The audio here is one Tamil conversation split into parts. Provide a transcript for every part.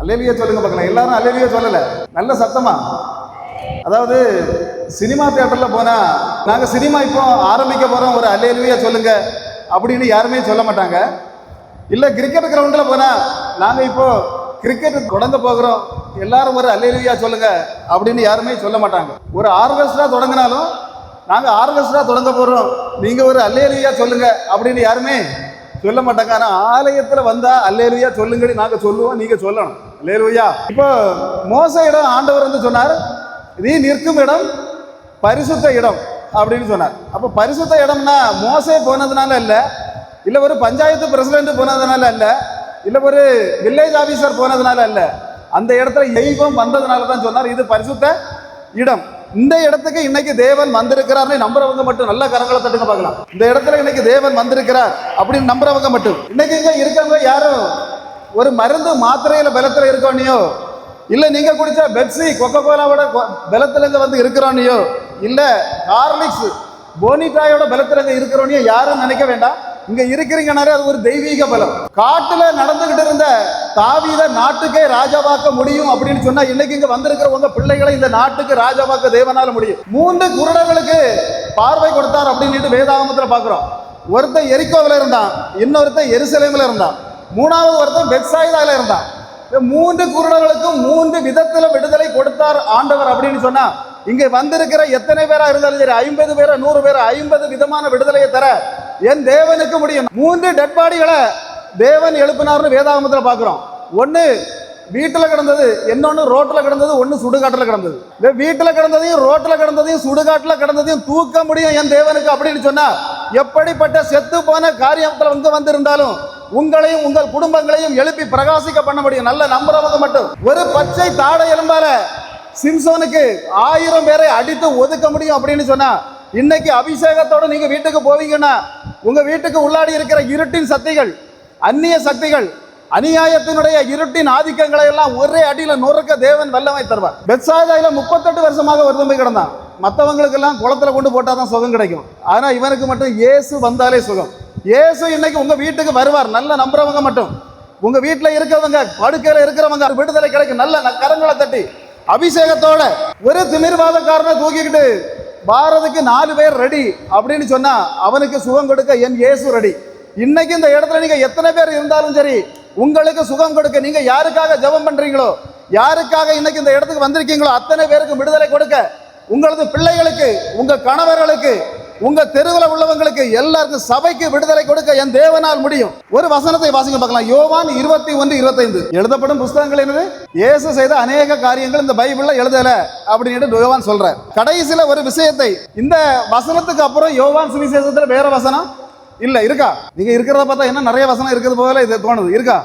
அல்லேலூயா சொல்லுங்க பார்க்கலாம். எல்லாரும் அல்லேலூயா சொல்லல, நல்ல சத்தமா. அதாவது சினிமா தியேட்டர்ல போனா நாங்க சினிமா இப்போ ஆரம்பிக்க போறோம், ஒரு அல்லேலூயா சொல்லுங்க அப்படின்னு யாருமே சொல்ல மாட்டாங்க. இல்ல கிரிக்கெட் கிரவுண்ட்ல போனா நாங்க இப்போ கிரிக்கெட் தொடங்க போகிறோம், எல்லாரும் ஒரு அல்லேலூயா சொல்லுங்க அப்படின்னு யாருமே சொல்ல மாட்டாங்க. ஒரு ஆர்கெஸ்ட்ரா தொடங்கினாலும் நாங்க ஆர்கெஸ்ட்ரா தொடங்க போறோம், நீங்க ஒரு அல்லேலூயா சொல்லுங்க அப்படின்னு யாருமே சொல்ல மாட்டாங்க. ஆனா ஆலயத்துல வந்தா அல்லேலூயா சொல்லுங்கன்னு நாங்க சொல்லுவோம், நீங்க சொல்லணும் அல்லேலூயா. இப்போ மோச இடம் ஆண்டவர் வந்து சொன்னார், நீ நிற்கும் இடம் பரிசுத்த இடம் அப்படின்னு சொன்னார். அப்போ பரிசுத்த இடம்னா மோசே போனதுனால இல்ல ஒரு பஞ்சாயத்து பிரசிடென்ட் போனதுனால இல்ல ஒரு வில்லேஜ் ஆபீசர் போனதுனால அந்த இடத்துல தெய்வம் வந்ததுனால தான் சொன்னார் இது பரிசுத்த இடம். இந்த இடத்துக்கு இன்னைக்கு தேவன் வந்திருக்கிறார் நம்புறவங்க மட்டும் நல்ல கரங்களை தட்டுங்க பார்க்கலாம். இந்த இடத்துல இன்னைக்கு தேவன் வந்திருக்கிறார் அப்படின்னு நம்புறவங்க மட்டும். இன்னைக்கு இங்க இருக்கவங்க யாரும் ஒரு மருந்து மாத்திரையில பலத்துல இருக்கோனியோ, இல்ல நீங்க குடிச்ச பெப்சி கொக்கோ கோலாவோட பலத்துல வந்து இருக்கிறோனியோ, இல்ல ஹார்லிக்ஸ் போனிட்டாயோட பலத்துல இருக்கிறோனியோ யாரும் நினைக்க வேண்டாம். இங்க இருக்கிறீங்கனாலே அது ஒரு தெய்வீக பலம். காட்டுல நடந்துகிட்டு இருந்த தாவீதை நாட்டுக்கே ராஜாவாக்க முடியும் அப்படின்னு சொன்னா இன்னைக்கு இங்க வந்திருக்கிற உங்க பிள்ளைகளை இந்த நாட்டுக்கு ராஜாவாக்க தேவனால முடியும். 3 குருடர்களுக்கு பார்வை கொடுத்தார் அப்படின்னு வேதாகமத்துல பாக்குறோம். ஒருத்தன் எரிக்கோவில் இருந்தான், இன்னொருத்தன் எருசலேம்ல இருந்தான், 3வது ஒருத்தன் பெத்சாயிதால இருந்தான். 3 குருடர்களுக்கும் 3 விதத்துல விடுதலை கொடுத்தார் ஆண்டவர் அப்படின்னு சொன்னா இங்க வந்திருக்கிற எத்தனை பேரா இருந்தாலும் சரி, 50 பேரா 100 பேரா 50 விதமான விடுதலையை தர என் தேவனுக்கு முடியும். 3 டெட் பாடிகளை தேவன் எழுப்பினார்னு வேதாகமத்துல பாக்குறோம். ஒன்னு வீட்டுல கிடந்தது, இன்னொன்னு ரோட்ல கிடந்தது, ஒன்னு சுடுகாட்டுல கிடந்தது. வீட்டுல கிடந்ததையும் ரோட்ல கிடந்ததையும் சுடுகாட்டுல கிடந்ததையும் தூக்க முடியும் என் தேவனுக்கு அப்படின்னு சொன்னா எப்படிப்பட்ட செத்து போன காரியத்துல வந்திருந்தாலும் உங்களையும் உங்கள் குடும்பங்களையும் எழுப்பி பிரகாசிக்க பண்ண முடியும். நல்ல நம்புறவங்க மட்டும். ஒரு பச்சை தாடை எலும்பால சிம்சோனுக்கு 1000 பேரை அடித்து ஒதுக்க முடியும் அப்படின்னு சொன்னா இன்னைக்கு அபிஷேகத்தோட நீங்க வீட்டுக்கு போவீங்கன்னா உங்க வீட்டுக்கு உள்ளாடி இருக்கிற இருட்டின் சக்திகள், அந்நிய சக்திகள், அநியாயத்தினுடைய இருட்டின் ஆதிக்கங்களை எல்லாம் ஒரே அடியில நொறுக்க தேவன் வல்லமை தருவார். பெத்சாயிதால 38 வருஷமாக ஒருத்தன் போய் கிடந்தான். மற்றவங்களுக்கு எல்லாம் குளத்துல கொண்டு போட்டாதான் சுகம் கிடைக்கும். ஆனா இவனுக்கு மட்டும் இயேசு வந்தாலே சுகம். இயேசு இன்னைக்கு உங்க வீட்டுக்கு வருவார். நல்ல நம்புறவங்க மட்டும். உங்க வீட்டுல இருக்கிறவங்க, படுக்கையில இருக்கிறவங்க விடுதலை கிடைக்கும். நல்ல கரங்களை தட்டி அபிஷேகத்தோட ஒரு திமிர்வாதக்காரனை தூக்கிக்கிட்டு பாரதுக்கு 4 பேர் ரெடி அப்படின்னு சொன்னா அவனுக்கு சுகம் கொடுக்க என் இயேசு ரெடி. இன்னைக்கு இந்த இடத்துல நீங்க எத்தனை பேர் இருந்தாலும் சரி, உங்களுக்கு சுகம் கொடுக்க நீங்க யாருக்காக ஜெபம் பண்றீங்களோ, யாருக்காக இன்னைக்கு இந்த இடத்துக்கு வந்திருக்கீங்களோ அத்தனை பேருக்கு விடுதலை கொடுக்க, உங்களது பிள்ளைகளுக்கு, உங்க கணவர்களுக்கு, உங்க தெருவில் உள்ளவங்களுக்கு எல்லாருக்கும் சபைக்கு விடுதலை கொடுக்க என் தேவனால் முடியும். ஒரு வசனத்தை வாசிங்க பார்க்கலாம். யோவான் 21:25 எழுதப்படும் புஸ்தகங்கள் என்னது? இயேசு செய்த அநேக காரியங்கள் இந்த பைபிள்ல எழுதல அப்படின்னு யோவான் சொல்றார். கடைசியில ஒரு விஷயத்தை, இந்த வசனத்துக்கு அப்புறம் யோவான் சுவிசேஷத்துல வேற வசனம் இல்ல இருக்கா? நீங்க இருக்கிறத பார்த்தா என்ன நிறைய வசனம் இருக்குது போல இது தோணுது. இருக்கா?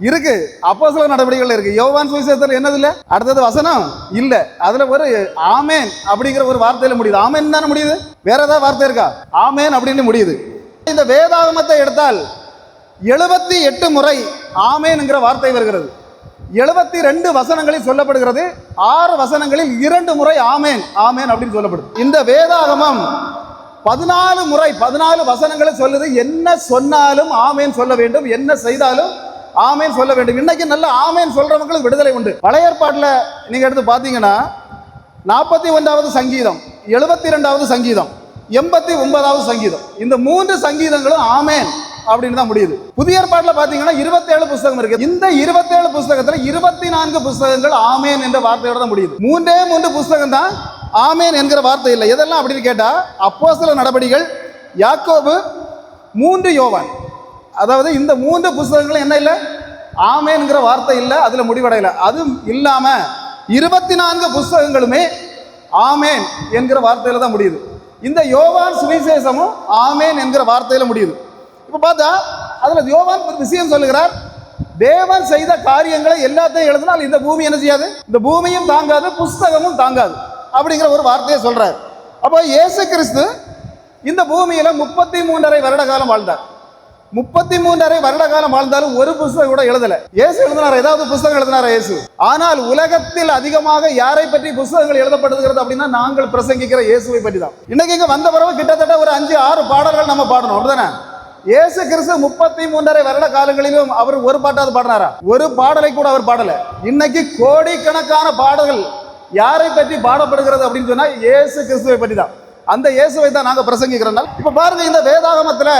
இருக்கு. அப்போஸ்தலர் நடவடிக்கைகள் இருக்கு. யோவான் சுவிசேஷத்துல என்னது இல்ல? அடுத்தது வசனம் இல்ல. அதுல ஒரு ஆமேன் அப்படிங்கிற ஒரு வார்த்தையில முடியுது. ஆமேன் தானே முடியுது, வேற ஏதாவது வார்த்தை இருக்கா? ஆமேன் அப்படின்னு முடியுது. இந்த வேதாகமத்தை எடுத்தால் 78 முறை ஆமேன்ங்கிற வார்த்தை வருகிறது. 72 வசனங்களில் சொல்லப்படுகிறது. 6 வசனங்களில் 2 முறை ஆமேன் ஆமேன் அப்படின்னு சொல்லப்படுது. இந்த வேதாகமம் 14 முறை 14 வசனங்களை சொல்லுது. என்ன சொன்னாலும் ஆமேன் சொல்ல வேண்டும், என்ன செய்தாலும் ஆமேன் சொல்ல வேண்டும். இன்னைக்கு நல்ல ஆமேன் சொல்றவங்களுக்கு விடுதலை உண்டு. பழைய ஏற்பாட்டுல நீங்க எடுத்து பாத்தீங்கன்னா 41வது சங்கீதம், 72வது சங்கீதம், 89வது சங்கீதம், இந்த 3 சங்கீதங்களும் ஆமேன் அப்படின்னு தான் முடியுது. புதிய ஏற்பாட்டுல பாத்தீங்கன்னா 27 புஸ்தகம் இருக்கு. இந்த 27 புஸ்தகத்துல 24 புஸ்தகங்கள் ஆமேன் என்ற வார்த்தையோட தான் முடியுது. 3 புஸ்தகம் தான் ஆமேன் என்கிற வார்த்தை இல்லை. எதெல்லாம் அப்படின்னு கேட்டா அப்போஸ்தலர் நடபடிகள், யாக்கோபு, 3 யோவான். அதாவது இந்த 3 புஸ்தகங்களும் என்ன இல்லை? ஆமேன்ங்கிற வார்த்தை இல்லை, அதுல முடிவடையல. அதுவும் இல்லாம 24 புஸ்தகங்களுமே ஆமேன் என்கிற வார்த்தையில தான் முடியுது. இந்த யோவான் சுவிசேஷமும் ஆமேன் என்கிற வார்த்தையில முடியுது. இப்ப பார்த்தா அதுல யோவான் ஒரு விஷயம் சொல்லுகிறார். தேவன் செய்த காரியங்களை எல்லாத்தையும் எழுதினால் இந்த பூமி என்ன செய்யாது? இந்த பூமியும் தாங்காது, புஸ்தகமும் தாங்காது அப்படிங்கிற ஒரு வார்த்தையை சொல்றார். அப்போ இயேசு கிறிஸ்து இந்த பூமியில 33.5 வருட காலம் வாழ்ந்தார். 33.5 வருட காலம் வாழ்ந்தாலும் ஒரு புஸ்தகம் கூட எழுதல. இயேசு எழுதினார், ஏதாவது புஸ்தகம் எழுதினார் இயேசு? ஆனால் உலகத்தில் அதிகமாக யாரை பற்றி புஸ்தகங்கள் எழுதப்படுகிறது அப்படின்னா நாங்கள் பிரசங்கிக்கிற இயேசுவை பற்றி தான். இன்னைக்கு இங்க வந்த பிறகு கிட்டத்தட்ட ஒரு 5-6 பாடல்கள் நம்ம பாடணும், அப்படிதானே? இயேசு கிறிஸ்து 33.5 வருட காலங்களிலும் அவர் ஒரு பாட்டாவது பாடினாரா? ஒரு பாடலை கூட அவர் பாடல. இன்னைக்கு கோடிக்கணக்கான பாடல்கள் யாரை பற்றி பாடப்படுகிறது அப்படின்னு சொன்னா இயேசு கிறிஸ்துவை பற்றி தான். அந்த இயேசுவை தான் நாங்க பிரசங்கிக்கிறோம். இப்ப பாருங்க, இந்த வேதாகமத்துல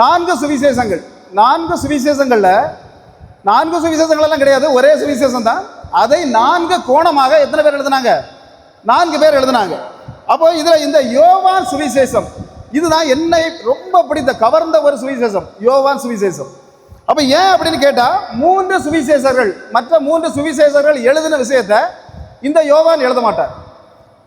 4 சுவிசேஷங்கள், 4 சுவிசேஷங்கள்ல 4 சுவிசேஷங்கள் எல்லாம் கிடையாது, ஒரே சுவிசேஷம் தான். அதை 4 கோணமாக எத்தனை பேர் எழுதினாங்க? 4 பேர் எழுதினாங்க. அப்போ இதுல இந்த யோவான் சுவிசேஷம் இதுதான் என்னை ரொம்ப பிடித்த கவர்ந்த ஒரு சுவிசேஷம், யோவான் சுவிசேஷம். அப்ப ஏன் அப்படின்னு கேட்டா, 3 சுவிசேஷர்கள், மற்ற 3 சுவிசேஷர்கள் எழுதின விஷயத்தை இந்த யோவான் எழுத மாட்டார்.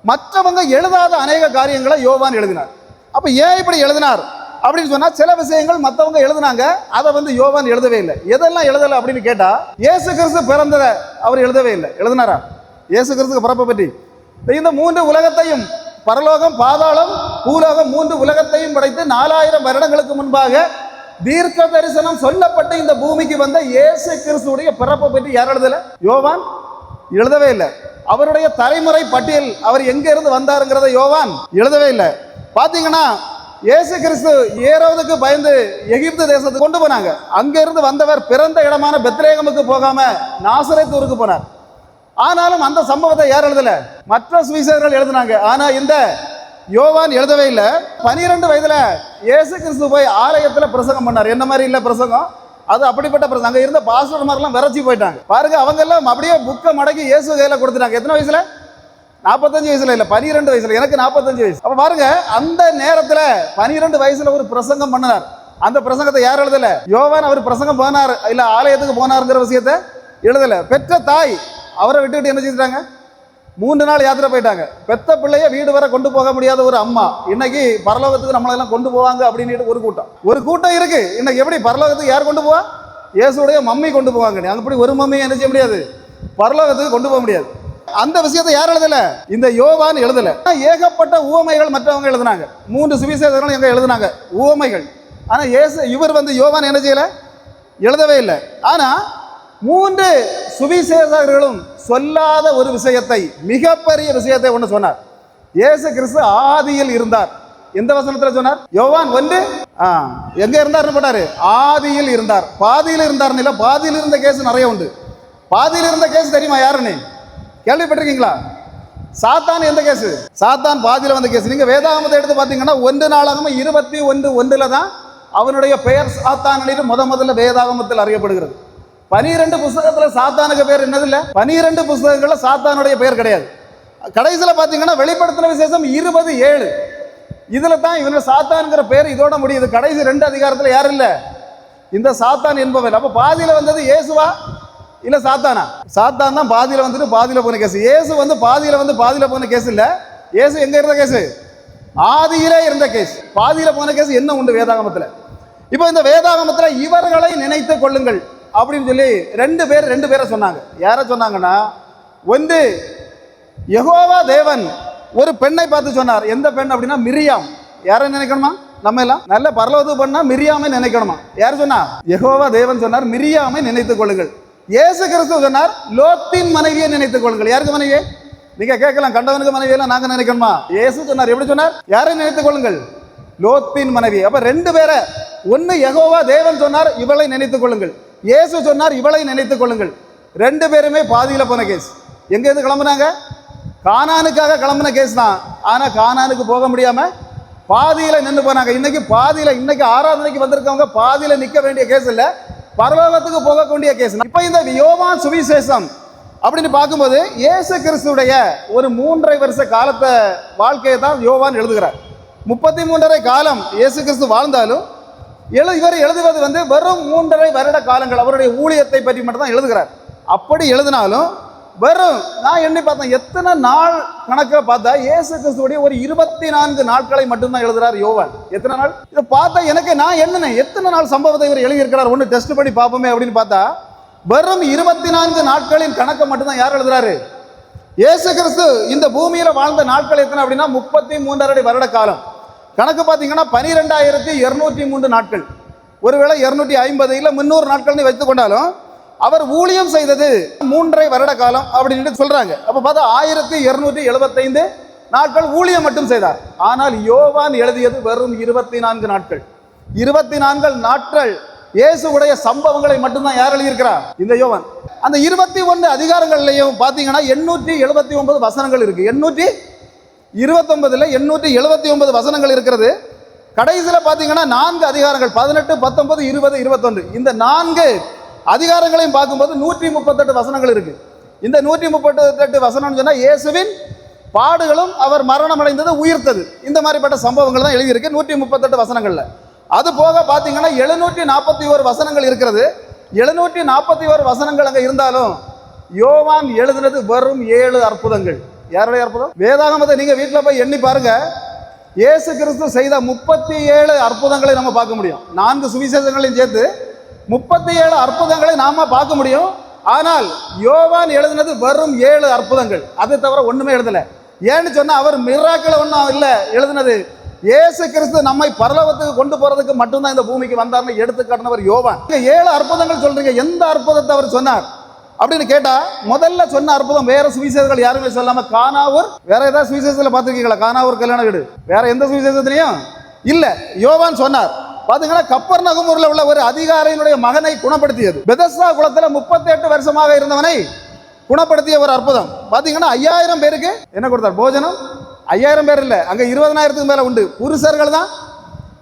மற்றவங்க எழுதாத அநேக காரியங்களை யோவான் எழுதினார். அப்ப ஏன் இப்படி எழுதினார் அப்படின்னு சொன்னா, சில விஷயங்கள் மற்றவங்க எழுதினாங்க, அதை யோவான் எழுதவே இல்லை. எதெல்லாம் எழுதலை அப்படின்னு கேட்டா, இயேசு கிறிஸ்து பிறந்ததை அவர் எழுதவே இல்லை. எழுதினாரா இயேசு கிறிஸ்துக்கு பிறப்பை பற்றி? இந்த 3 உலகத்தையும், பரலோகம், பாதாளம், பூலோகம், 3 உலகத்தையும் படைத்து 4000 வருடங்களுக்கு முன்பாக தீர்க்க தரிசனம் சொல்லப்பட்டு இந்த பூமிக்கு வந்த இயேசு கிறிஸ்துடைய பிறப்பை பற்றி யார் எழுதல? யோவான் எழுதவே இல்லை. அவருடைய தலைமுறை பட்டியல், அவர் எங்க இருந்து வந்தாருங்கிறத யோவான் எழுதவே இல்லை. பாத்தீங்கன்னா, இயேசு கிறிஸ்து ஏரோதுக்கு பயந்து எகிப்து தேசத்துக்கு கொண்டு போனாங்க. அங்க இருந்து வந்தவர் பிறந்த இடமான பெத்லேகமுக்கு போகாம நாசரேத் ஊருக்கு போனார். ஆனாலும் அந்த சம்பவத்தை யார் எழுதல? மற்ற சுவிசேஷர்கள் எழுதினாங்க. ஆனா இந்த யோவான் எழுதவே இல்லை. 12 வயதுல இயேசு கிறிஸ்து போய் ஆலயத்துல பிரசங்கம் பண்ணார். என்ன மாதிரி இல்ல பிரசங்கம், அது அப்படிப்பட்ட பிரசங்கம். அங்க இருந்த பாஸ்டர்மாரெல்லாம் விரைச்சி போயிட்டாங்க. பாருங்க, அவங்க எல்லாம் அப்படியே புக்கை மடக்கி இயேசு கையில கொடுத்துட்டாங்க. எத்தனை வயசுல? 45 வயசுல இல்ல, 12 வயசுல. எனக்கு 45 வயசு. அப்ப பாருங்க, அந்த நேரத்துல 12 வயசுல ஒரு பிரசங்கம் பண்ணார். அந்த பிரசங்கத்தை யார் எழுதல? யோவான். அவர் பிரசங்கம் போனார் இல்ல ஆலயத்துக்கு போனாருங்கிற விஷயத்தை எழுதல. பெற்ற தாய் அவரை விட்டுவிட்டு என்ன செஞ்சிட்டாங்க? 3 நாள் யாத்திரை போயிட்டாங்க. பெத்த பிள்ளைய வீடு வரை கொண்டு போக முடியாத ஒரு அம்மா இன்னைக்கு பரலோகத்துக்கு நம்மளெல்லாம் கொண்டு போவாங்க அப்படின்னு ஒரு கூட்டம் இருக்கு. இன்னைக்கு எப்படி பரலோகத்துக்கு யார் கொண்டு போவா? இயேசுடைய மம்மி கொண்டு போவாங்க. அப்படி ஒரு மம்மியை என்ன செய்ய முடியாது? பரலோகத்துக்கு கொண்டு போக முடியாது. அந்த விஷயத்தை யார் எழுதல? இந்த யோவான் எழுதல. ஏகப்பட்ட உவமைகள் மற்றவங்க எழுதினாங்க. 3 சுவிசேஷர்கள் எங்க எழுதினாங்க உவமைகள். ஆனா இவர் யோவான் என்ன செய்யல? எழுதவே இல்லை. ஆனா 3 சுவிசேஷர்களும் சொல்லாத ஒரு விஷயத்தை, மிகப்பெரிய விஷயத்தை ஒன்று சொன்னார். இயேசு கிறிஸ்து ஆதியில் இருந்தார். எந்த வசனத்தில் சொன்னார்? யோவான் 1 எங்க இருந்தார்னு போட்டாரு? ஆதியில் இருந்தார். பாதியில் இருந்தார் இல்ல, பாதியில் இருந்த கேஸ் நிறைய உண்டு. பாதியில் இருந்த கேஸ் தெரியுமா யாருன்னு கேள்விப்பட்டிருக்கீங்களா? சாத்தான். எந்த கேஸ்? சாத்தான் பாதியில் வந்த கேஸ். நீங்க வேதாகமத்தை எடுத்து பார்த்தீங்கன்னா 1 நாளாகமம் 21:1 தான் அவனுடைய பெயர் சாத்தான் முதல்ல வேதாகமத்தில் அறியப்படுகிறது. 12 புஸ்தகத்துல சாத்தானுக்கு பேர் என்னது இல்ல? 12 புஸ்தகங்கள்ல சாத்தானுடைய பெயர் கிடையாது. கடைசியில் பார்த்தீங்கன்னா வெளிப்படுத்தின விசேஷம் 27 இதுல தான் இவங்க சாத்தான்ங்கிற பேர் இதோட முடியுது. கடைசி 2 அதிகாரத்தில் யாரும் இல்ல? இந்த சாத்தான் என்பவன். அப்ப பாதியில வந்தது இயேசுவா இல்ல சாத்தானா? சாத்தான் தான் பாதியில வந்துட்டு பாதியில போன கேஸ். இயேசு பாதியில போன கேஸ் இல்ல. இயேசு எங்க இருந்த கேஸ்? ஆதியிலே இருந்த கேஸ். பாதியில போன கேஸ் என்ன உண்டு வேதாகமத்துல? இப்போ இந்த வேதாகமத்துல இவர்களை நினைத்துக் கொள்ளுங்கள் அப்படின்னு சொல்லி 2 பேரை சொன்னாங்க. யாரை சொன்னாங்கன்னா, 1 யெகோவா தேவன் ஒரு பெண்ணை பார்த்து சொன்னார். எந்த பெண் அப்படின்னா மிரியாம். யாரை நினைக்கணுமா? நம்ம எல்லாம் நல்ல பரலோகத்துக்கு பண்ணா மிரியாமை நினைக்கணுமா? யார் சொன்னா? யெகோவா தேவன் சொன்னார், மிரியாமை நினைத்துக் கொள்ளுங்கள். இயேசு கிறிஸ்து சொன்னார், லோத்தின் மனைவியை நினைத்துக் கொள்ளுங்கள். யாருக்கு மனைவி? நீங்க கேட்கலாம், கண்டவனுக்கு மனைவியெல்லாம் நாங்க நினைக்கணுமா? இயேசு சொன்னார். எப்படி சொன்னார்? யாரை நினைத்துக் கொள்ளுங்கள்? லோத்தின் மனைவி. அப்ப 2 பேரை, 1 யெகோவா தேவன் சொன்னார், இவளை நினைத்துக் கொள்ளுங்கள். இயேசு சொன்னார், இவளை நினைத்துக் கொள்ளுங்கள். 2 பேருமே பாதியில போன கேஸ். எங்க இருந்து கிளம்புனாங்க? கானானுக்காக கிளம்புன கேஸ் தான். ஆனா கானானுக்கு போக முடியாம பாதியில நின்று போனாங்க. இன்னைக்கு ஆராதனைக்கு வந்திருக்கவங்க பாதியில நிக்க வேண்டிய கேஸ் இல்ல, பரலோகத்துக்கு போகக்கூடிய கேஸ். இப்ப இந்த யோவான் சுவிசேஷம் அப்படின்னு பார்க்கும்போது இயேசு கிறிஸ்துடைய ஒரு 3.5 வருஷ காலத்தை வாழ்க்கையை தான் யோவான் எழுதுகிறார். 33.5 காலம் இயேசு கிறிஸ்து வாழ்ந்தாலும் இவர் எழுதுவது வெறும் 3.5 வருட காலங்கள் அவருடைய ஊழியத்தை பற்றி மட்டும் தான் எழுதுகிறார். அப்படி எழுதினாலும் வெறும் நான் எண்ணி பார்த்தேன், எத்தனை நாள் கணக்கில் பார்த்தா இயேசு கிறிஸ்துடைய ஒரு 24 நாட்களை மட்டும்தான் எழுதுறார் யோவான். எத்தனை நாள்? இதை பார்த்தா எனக்கு நான் எண்ணினேன், எத்தனை நாள் சம்பவத்தை இவர் எழுதியிருக்கிறார், ஒன்று டெஸ்ட் பண்ணி பார்ப்போமே அப்படின்னு பார்த்தா வெறும் 24 நாட்களின் கணக்கை மட்டும்தான் யார் எழுதுறாரு? இயேசு கிறிஸ்து இந்த பூமியில வாழ்ந்த நாட்கள் எத்தனை அப்படின்னா 33.5 வருட காலம். கணக்கு பார்த்தீங்கன்னா 12,203 நாட்கள். ஒருவேளை 250 இல்லை 300 நாட்கள் வைத்துக் கொண்டாலும் அவர் ஊழியம் செய்தது 3.5 வருட காலம் அப்படின்னு சொல்றாங்க. அப்ப பார்த்தா 1275 நாட்கள் ஊழியம் மட்டும் செய்தார். ஆனால் யோவான் எழுதியது வெறும் 24 நாட்கள். 24 நாட்கள் இயேசுவுடைய சம்பவங்களை மட்டும்தான் யார் எழுதியிருக்கிறார்? இந்த யோவான். அந்த 21 அதிகாரங்கள்லையும் பார்த்தீங்கன்னா 879 வசனங்கள் இருக்கு. 829ல் 879 வசனங்கள் இருக்கிறது. கடைசியில் பார்த்தீங்கன்னா 4 அதிகாரங்கள் 18, 19, 20, 21 இந்த 4 அதிகாரங்களையும் பார்க்கும்போது 138 வசனங்கள் இருக்கு. இந்த 138 வசனம் சொன்னா இயேசுவின் பாடுகளும் அவர் மரணம் அடைந்தது உயிர்த்தது இந்த மாதிரிப்பட்ட சம்பவங்கள் தான் எழுதியிருக்கு 138 வசனங்கள்ல. அது போக பார்த்தீங்கன்னா 741 வசனங்கள் இருக்கிறது. 741 வசனங்கள் அங்கே இருந்தாலும் யோவான் எழுதினது வெறும் 7 அற்புதங்கள். யாருடைய அற்புதம்? வேதாகமத்தை நீங்க வீட்டில் போய் எண்ணி பாருங்க. இயேசு கிறிஸ்து செய்த 37 அற்புதங்களை நம்ம பார்க்க முடியும். 4 சுவிசேஷங்களையும் சேர்த்து 37 அற்புதங்களை நாம பார்க்க முடியும். ஆனால் யோவான் எழுதினது வெறும் 7 அற்புதங்கள். அதை தவிர ஒண்ணுமே எழுதல. ஏன்னு சொன்னா அவர் மிராக்கிள் ஒன்றும் இல்லை எழுதினது. இயேசு கிறிஸ்து நம்மை பரலோகத்துக்கு கொண்டு போறதுக்கு மட்டும்தான் இந்த பூமிக்கு வந்தார்னு எடுத்து காட்டினவர் யோவான். 7 அற்புதங்கள் சொல்றீங்க, எந்த அற்புதத்தை அவர் சொன்னார் அப்படின்னு கேட்டா முதல்ல சொன்ன அற்புதம் வேற சுவிசேஷங்கள் யாருமே சொல்லாம கானாவூர். வேற ஏதாவது சுவிசேஷத்துல பார்த்துருக்கீங்களா? கானாவூர் கல்யாண வீடு வேற எந்த சுவிசேஷத்திலையும் இல்ல. யோவான் சொன்னார். பாத்தீங்கன்னா கப்பர்நகூம்ல உள்ள ஒரு அதிகாரியினுடைய மகனை குணப்படுத்தியது. பெதஸ்தா குளத்துல 38 வருஷமாக இருந்தவனை குணப்படுத்திய ஒரு அற்புதம். பாத்தீங்கன்னா 5000 பேருக்கு என்ன கொடுத்தார்? போஜனம். 5000 பேர் இல்ல, அங்க 20,000க்கு மேல உண்டு. புருஷர்கள் தான்.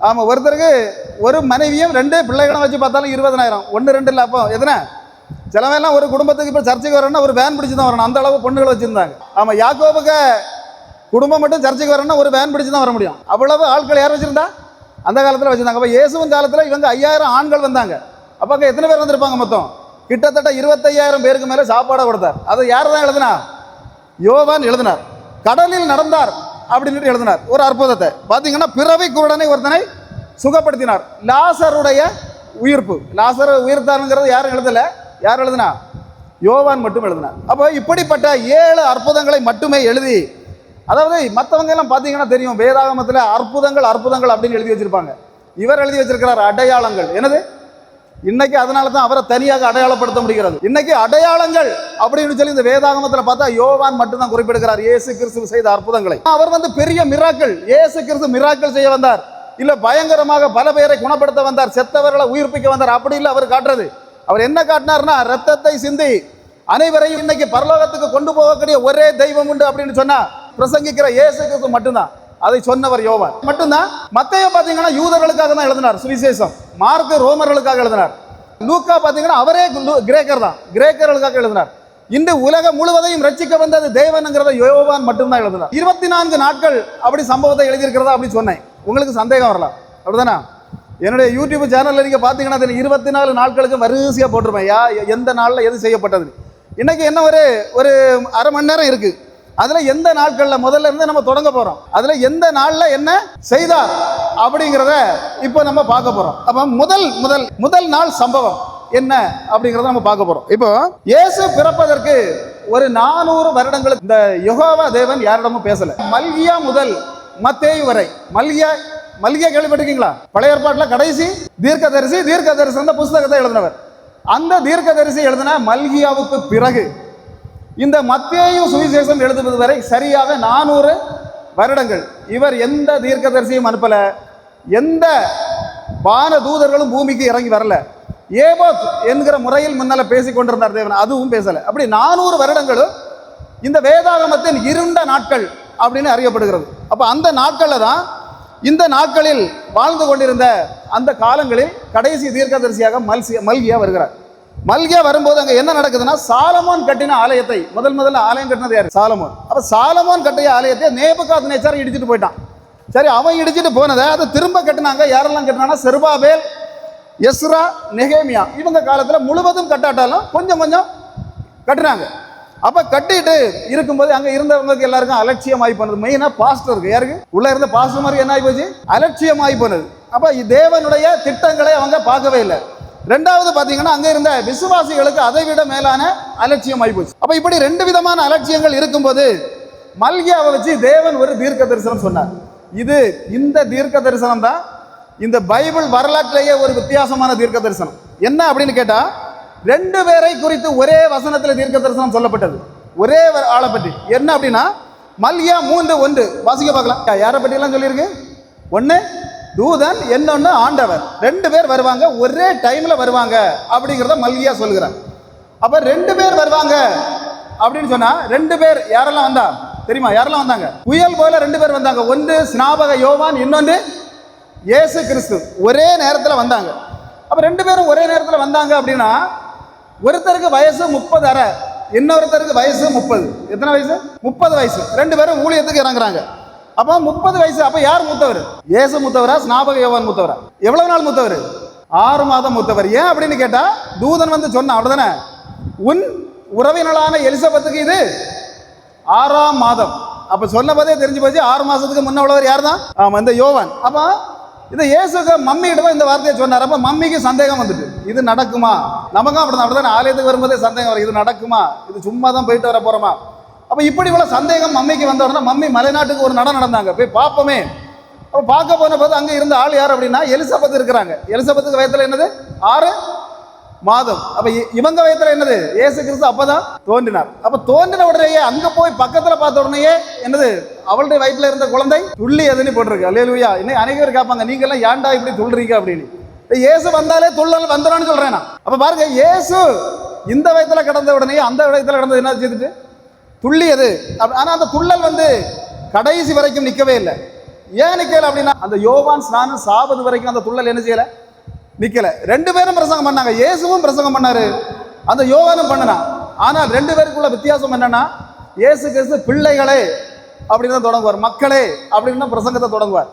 ஆமா, ஒருத்தருக்கு ஒரு மனைவியும் 2 பிள்ளைகளும் வச்சு பார்த்தாலும் 20,000. 1 2 இல்ல. அப்போ எத்தனை? சிலவெல்லாம் ஒரு குடும்பத்துக்கு இப்போ சர்ச்சைக்கு வரணும்னா ஒரு வேன் பிடிச்சி தான் வரணும். அந்த அளவு பொண்ணுகளை வச்சிருந்தாங்க. ஆமா, யாக்கோபுக்கு குடும்பம் மட்டும் சர்ச்சைக்கு வரணும்னா ஒரு வேன் பிடிச்சி தான் வர முடியும். அவ்வளவு ஆட்கள் யார் வச்சிருந்தா? அந்த காலத்தில் வச்சிருந்தாங்க. அப்போ இயேசுவின் காலத்தில் இவங்க 5000 ஆண்கள் வந்தாங்க. அப்போ அங்கே எத்தனை பேர் வந்திருப்பாங்க? மொத்தம் கிட்டத்தட்ட 25,000 பேருக்கு மேலே சாப்பாடை கொடுத்தார். அதை யார் தான் எழுதினா? யோவான் எழுதினார். கடலில் நடந்தார் அப்படின்னு எழுதினார் ஒரு அற்புதத்தை. பார்த்தீங்கன்னா பிறவி குருடனை ஒருத்தனை சுகப்படுத்தினார். லாசருடைய உயிர்ப்பு. லாசர் உயிர்த்தாருங்கிறது யாரும் எழுதலை. யார் எழுதினா? யோவான் மட்டும் எழுதினார். அப்போ இப்படிப்பட்ட 7 அற்புதங்களை மட்டுமே எழுதி, அதாவது மற்றவங்க எல்லாம் பார்த்தீங்கன்னா தெரியும், வேதாகமத்தில் அற்புதங்கள் அற்புதங்கள் அப்படின்னு எழுதி வச்சிருப்பாங்க. இவர் எழுதி வச்சிருக்கிறார் அடையாளங்கள். என்னது? இன்னைக்கு அதனால தான் அவரை தனியாக அடையாளப்படுத்த முடிகிறது. இன்னைக்கு அடையாளங்கள் அப்படின்னு சொல்லி இந்த வேதாகமத்தில் பார்த்தா யோவான் மட்டும் தான் குறிப்பிடுகிறார் இயேசு கிறிஸ்து செய்த அற்புதங்களை. அவர் பெரிய மிராக்கள், இயேசு கிறிஸ்து மிராக்கள் செய்ய வந்தார், இல்ல பயங்கரமாக பல பேரை குணப்படுத்த வந்தார், செத்தவர்களை உயிர்ப்பிக்க வந்தார், அப்படி இல்லை அவர் காட்டுறது. அவர் என்ன காட்டினார்னா ரத்தத்தை சிந்தி அனைவரையும் இன்னைக்கு பரலோகத்துக்கு கொண்டு போகக்கூடிய ஒரே தெய்வம் உண்டு அப்படின்னு சொன்னா பிரசங்கிக்கிற இயேசு கிறிஸ்து மட்டும்தான். அதை சொன்னவர் யோவான் மட்டும்தான். மத்தேயு பாத்தீங்கன்னா யூதர்களுக்காக தான் எழுதினார் சுவிசேஷம். மார்க்கு ரோமர்களுக்காக எழுதினார். லூக்கா பாத்தீங்கன்னா அவரே கிரேக்கர் தான், கிரேக்கர்களுக்காக எழுதினார். இன்று உலகம் முழுவதையும் ரட்சிக்க வந்தது தேவன்ங்கிறத யோவான் மட்டும்தான் எழுதினார். 24 நாட்கள் அப்படி சம்பவத்தை எழுதியிருக்கிறதா அப்படி சொன்னேன். உங்களுக்கு சந்தேகம் வரலாம், அப்படிதானா? என்னுடைய யூடியூப் சேனல்ல நீங்க பாத்தீங்கன்னா 24 நாட்களுக்கு வரிசையா போட்டிருப்பேன் எந்த நாள்ல எது செய்யப்பட்டது. இன்னைக்கு என்ன ஒரு அரை மணி நேரம் இருக்கு. அதுல எந்த நாட்கள்ல முதல்ல இருந்து நம்ம தொடங்க போறோம், அதுல எந்த நாள்ல என்ன செய்தார் அப்படிங்கிறத இப்ப நம்ம பார்க்க போறோம். அப்ப முதல் நாள் சம்பவம் என்ன அப்படிங்கிறத நம்ம பார்க்க போறோம். இப்போ இயேசு பிறப்பதற்கு ஒரு 400 வருடங்களுக்கு இந்த யெகோவா தேவன் யாரிடமும் பேசல. மல்கியா முதல் மத்தேயு வரை. மல்கியா கேள்விப்பட்டிருக்கீங்களா? பழைய ஏற்பாட்டில் கடைசி தீர்க்கதரிசி அந்த புஸ்தகத்தை எழுதினவர். அந்த தீர்க்கதரிசி எழுதின மல்கியாவுக்கு பிறகு இந்த மத்தேயு சுவிசேஷம் எழுதுவது வரை சரியாக 400 வருடங்கள் இவர் எந்த தீர்க்கதரிசியும் அனுப்பல, எந்த வான தூதர்களும் பூமிக்கு இறங்கி வரல. ஏபோத் என்கிற முறையில் முன்னால பேசிக் கொண்டிருந்தார் தேவன், அதுவும் பேசல. அப்படி 400 வருடங்களும் இந்த வேதாகமத்தின் இருண்ட நாட்கள் அப்படின்னு அறியப்படுகிறது. அப்ப அந்த நாட்கள்ல தான், இந்த நாட்களில் வாழ்ந்து கொண்டிருந்த அந்த காலங்களில் கடைசி தீர்க்கதரிசியாக மல்கியா வருகிறார். மல்கியா வரும்போது அங்க என்ன நடக்குதுன்னா, சாலமோன் கட்டின ஆலயத்தை முதல்ல ஆலயம் கட்டினது யாரு? சாலமோன். அப்ப சாலமோன் கட்டிய ஆலயத்தை நேபுகாத்நேச்சார் இடிச்சிட்டு போயிட்டான். சரி, அவன் இடிச்சிட்டு போனதை அதை திரும்ப கட்டினாங்க. யாரெல்லாம் கட்டினா? செருபாபேல், எஸ்ரா, நெகேமியா. இவங்க காலத்துல முழுவதும் கட்டாட்டாலும் கொஞ்சம் கொஞ்சம் கட்டினாங்க. அப்ப கட்டிட்டு இருக்கும்போது அங்க இருந்தவங்களுக்கு எல்லாருக்கும் அலட்சியமாய் போனது. மெயினா பாஸ்டருக்கு, யாருக்கு உள்ள இருந்த பாஸ்டர் மாதிரி என்ன ஆகி போச்சு? அலட்சியமாய் போனது. அப்ப தேவனுடைய திட்டங்களை அவங்க பார்க்கவே இல்லை. ரெண்டாவது பாத்தீங்கன்னா அங்க இருந்த விசுவாசிகளுக்கு அதை விட மேலான அலட்சியம் ஆகி போச்சு. அப்ப இப்படி 2 விதமான அலட்சியங்கள் இருக்கும்போது மல்கியாவை வச்சு தேவன் ஒரு தீர்க்க தரிசனம் சொன்னார். இந்த தீர்க்க தரிசனம் தான் இந்த பைபிள் வரலாற்றிலேயே ஒரு வித்தியாசமான தீர்க்க தரிசனம். என்ன அப்படின்னு கேட்டா, 2 பேரை குறித்து ஒரே வசனத்தில் தீர்க்க தரிசனம் சொல்லப்பட்டது. ஒரே ஆளை பற்றி. என்ன அப்படின்னா, மல்கியா 3:1 வாசிக்க பார்க்கலாம். யாரை பற்றி எல்லாம் சொல்லியிருக்கு? 1 தூதன், இன்னொன்னு ஆண்டவர். 2 பேர் வருவாங்க, ஒரே டைம்ல வருவாங்க அப்படிங்கிறத மல்கியா சொல்கிறார். அப்ப 2 பேர் வருவாங்க அப்படின்னு சொன்னா 2 பேர் யாரெல்லாம் வந்தா தெரியுமா? யாரெல்லாம் வந்தாங்க? புயல் போல 2 பேர் வந்தாங்க. ஒன்று ஸ்நாபக யோவான், இன்னொன்று இயேசு கிறிஸ்து. ஒரே நேரத்தில் வந்தாங்க. அப்ப 2 பேரும் ஒரே நேரத்தில் வந்தாங்க அப்படின்னா ஒருத்தருக்கு வயசு 30 இன்னொருத்தருக்கு வயசு 30. எத்தனை வயசு? 30 வயசு. 2 பேரும் ஊழியத்துக்கு இறங்குறாங்க. அப்போ 30 வயசு. அப்ப யார் மூத்தவர்? இயேசு மூத்தவரா, ஸ்நாபக யோவான் மூத்தவரா? எவ்வளவு நாள் மூத்தவர்? 6 மாதம் மூத்தவர். ஏன் அப்படின்னு கேட்டா தூதன் வந்து சொன்ன அவ்வளவுதானே, உன் உறவினரான எலிசபெத்துக்கு இது 6ஆம் மாதம். அப்ப சொன்ன போதே தெரிஞ்சு போச்சு 6 மாசத்துக்கு முன்ன உள்ளவர் யார் தான்? ஆமா, இந்த யோவான். அப்ப இந்த இயேசுக்கு மம்மிகிட்ட தான் இந்த வார்த்தையை சொன்னார். அப்ப மம்மிக்கு சந்தேகம் வந்துட்டு, இது நடக்குமா? நமக்கும் அப்படிதான் ஆலயத்துக்கு வரும்போதே சந்தேகம் வரும், இது நடக்குமா, இது சும்மா தான் போயிட்டு வர போறோமா? அப்ப இப்படி உள்ள சந்தேகம் மம்மிக்கு வந்த உடனே மம்மி மலைநாட்டுக்கு ஒரு நடந்தாங்க, போய் பார்ப்போமே. அப்ப பார்க்க போன போது அங்க இருந்த ஆள் யார் அப்படின்னா எலிசபெத் இருக்கிறாங்க. எலிசபெத்துக்கு வயத்துல என்னது? 6 மாதம். அப்ப இவங்க வயத்துல என்னது? இயேசு கிறிஸ்து அப்பதான் தோன்றினார். அப்ப தோன்றின உடனேயே அங்க போய் பக்கத்துல பார்த்த உடனேயே என்னது? அவளுடைய வயிற்றுல இருந்த குழந்தை துள்ளியதுன்னு போட்டிருக்கு. அல்லேலூயா. இன்னும் அநேகர் கேட்பாங்க, நீங்க எல்லாம் ஏன்டா இப்படி துள்ளுறீங்க அப்படின்னு. இயேசு வந்தாலே துள்ளல் வந்துடும் சொல்றேன் நான். அப்ப பாருங்க, இயேசு இந்த வயத்துல கிடந்த உடனே அந்த வயத்துல கிடந்தது என்ன செய்துட்டு துள்ளியது. ஆனா அந்த துள்ளல் வந்து கடைசி வரைக்கும் நிக்கவே இல்லை. ஏன் நிக்கல அப்படின்னா அந்த யோவான் ஸ்நானம் சாபது வரைக்கும் அந்த துள்ளல் என்ன செய்யல, நிக்கல. 2 பேரும் பிரசங்கம் பண்ணாங்க. இயேசுவும் பிரசங்கம் பண்ணாரு, அந்த யோவானும் பண்ணனான். ஆனால் 2 பேருக்குள்ள வித்தியாசம் என்னன்னா, இயேசு கிறிஸ்து பிள்ளைகளே அப்படின்னு தான் தொடங்குவார், மக்களே அப்படின்னு தான் பிரசங்கத்தை தொடங்குவார்.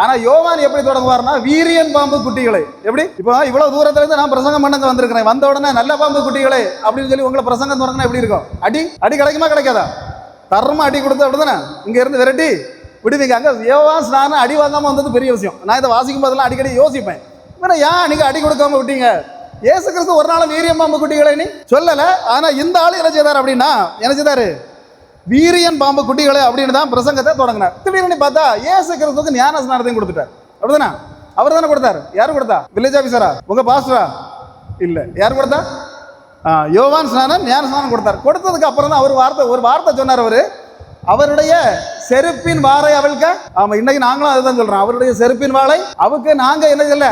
ஆனா யோவான் எப்படி தொடங்குவார்னா, வீரியன் பாம்பு குட்டிகளே. எப்படி? இப்போ இவ்வளவு தூரத்துல இருந்து நான் பிரசங்கம் பண்ண வந்திருக்கிறேன், வந்த உடனே நல்ல பாம்பு குட்டிகளே அப்படின்னு சொல்லி உங்களை பிரசங்கம் தொடங்கினா எப்படி இருக்கும்? அடி கிடைக்குமா கிடைக்காதா? தரமா அடி கொடுத்து அப்படிதானே இங்க இருந்து விரட்டி விடுவீங்க. அங்க யோவான் ஸ்நானம் அடி வாங்காம வந்தது பெரிய விஷயம். நான் இதை வாசிக்கும் போதெல்லாம் அடிக்கடி யோசிப்பேன், ஏன் நீங்க அடி கொடுக்காம விட்டீங்க? இயேசு கிறிஸ்து ஒரு நாள் வீரியம் பாம்பு குட்டிகளை நீ சொல்லல. ஆனா இந்த ஆளு என்ன செய்தார் அப்படின்னா, என்ன செய்தாரு? வீரியன் பாம்பு குட்டிகளை அப்படின்னு தான் பிரசங்கத்தை தொடங்கினார். திடீர்னு பார்த்தா இயேசு கிறிஸ்துக்கு ஞான ஸ்நானத்தையும் கொடுத்துட்டார். அப்படிதானே? அவர் தானே கொடுத்தார். யாரு கொடுத்தா? வில்லேஜ் ஆபீசரா? உங்க பாஸ்டரா? இல்ல. யார் கொடுத்தா? யோவான் ஸ்நானம் ஞான ஸ்நானம் கொடுத்தார். கொடுத்ததுக்கு அப்புறம் தான் அவர் ஒரு வார்த்தை சொன்னார். அவருடைய செருப்பின் வாரை அவளுக்கு, ஆமா இன்னைக்கு நாங்களும் அதுதான் சொல்றோம், அவருடைய செருப்பின் வாளை அவுக்கு நாங்க என்ன இல்ல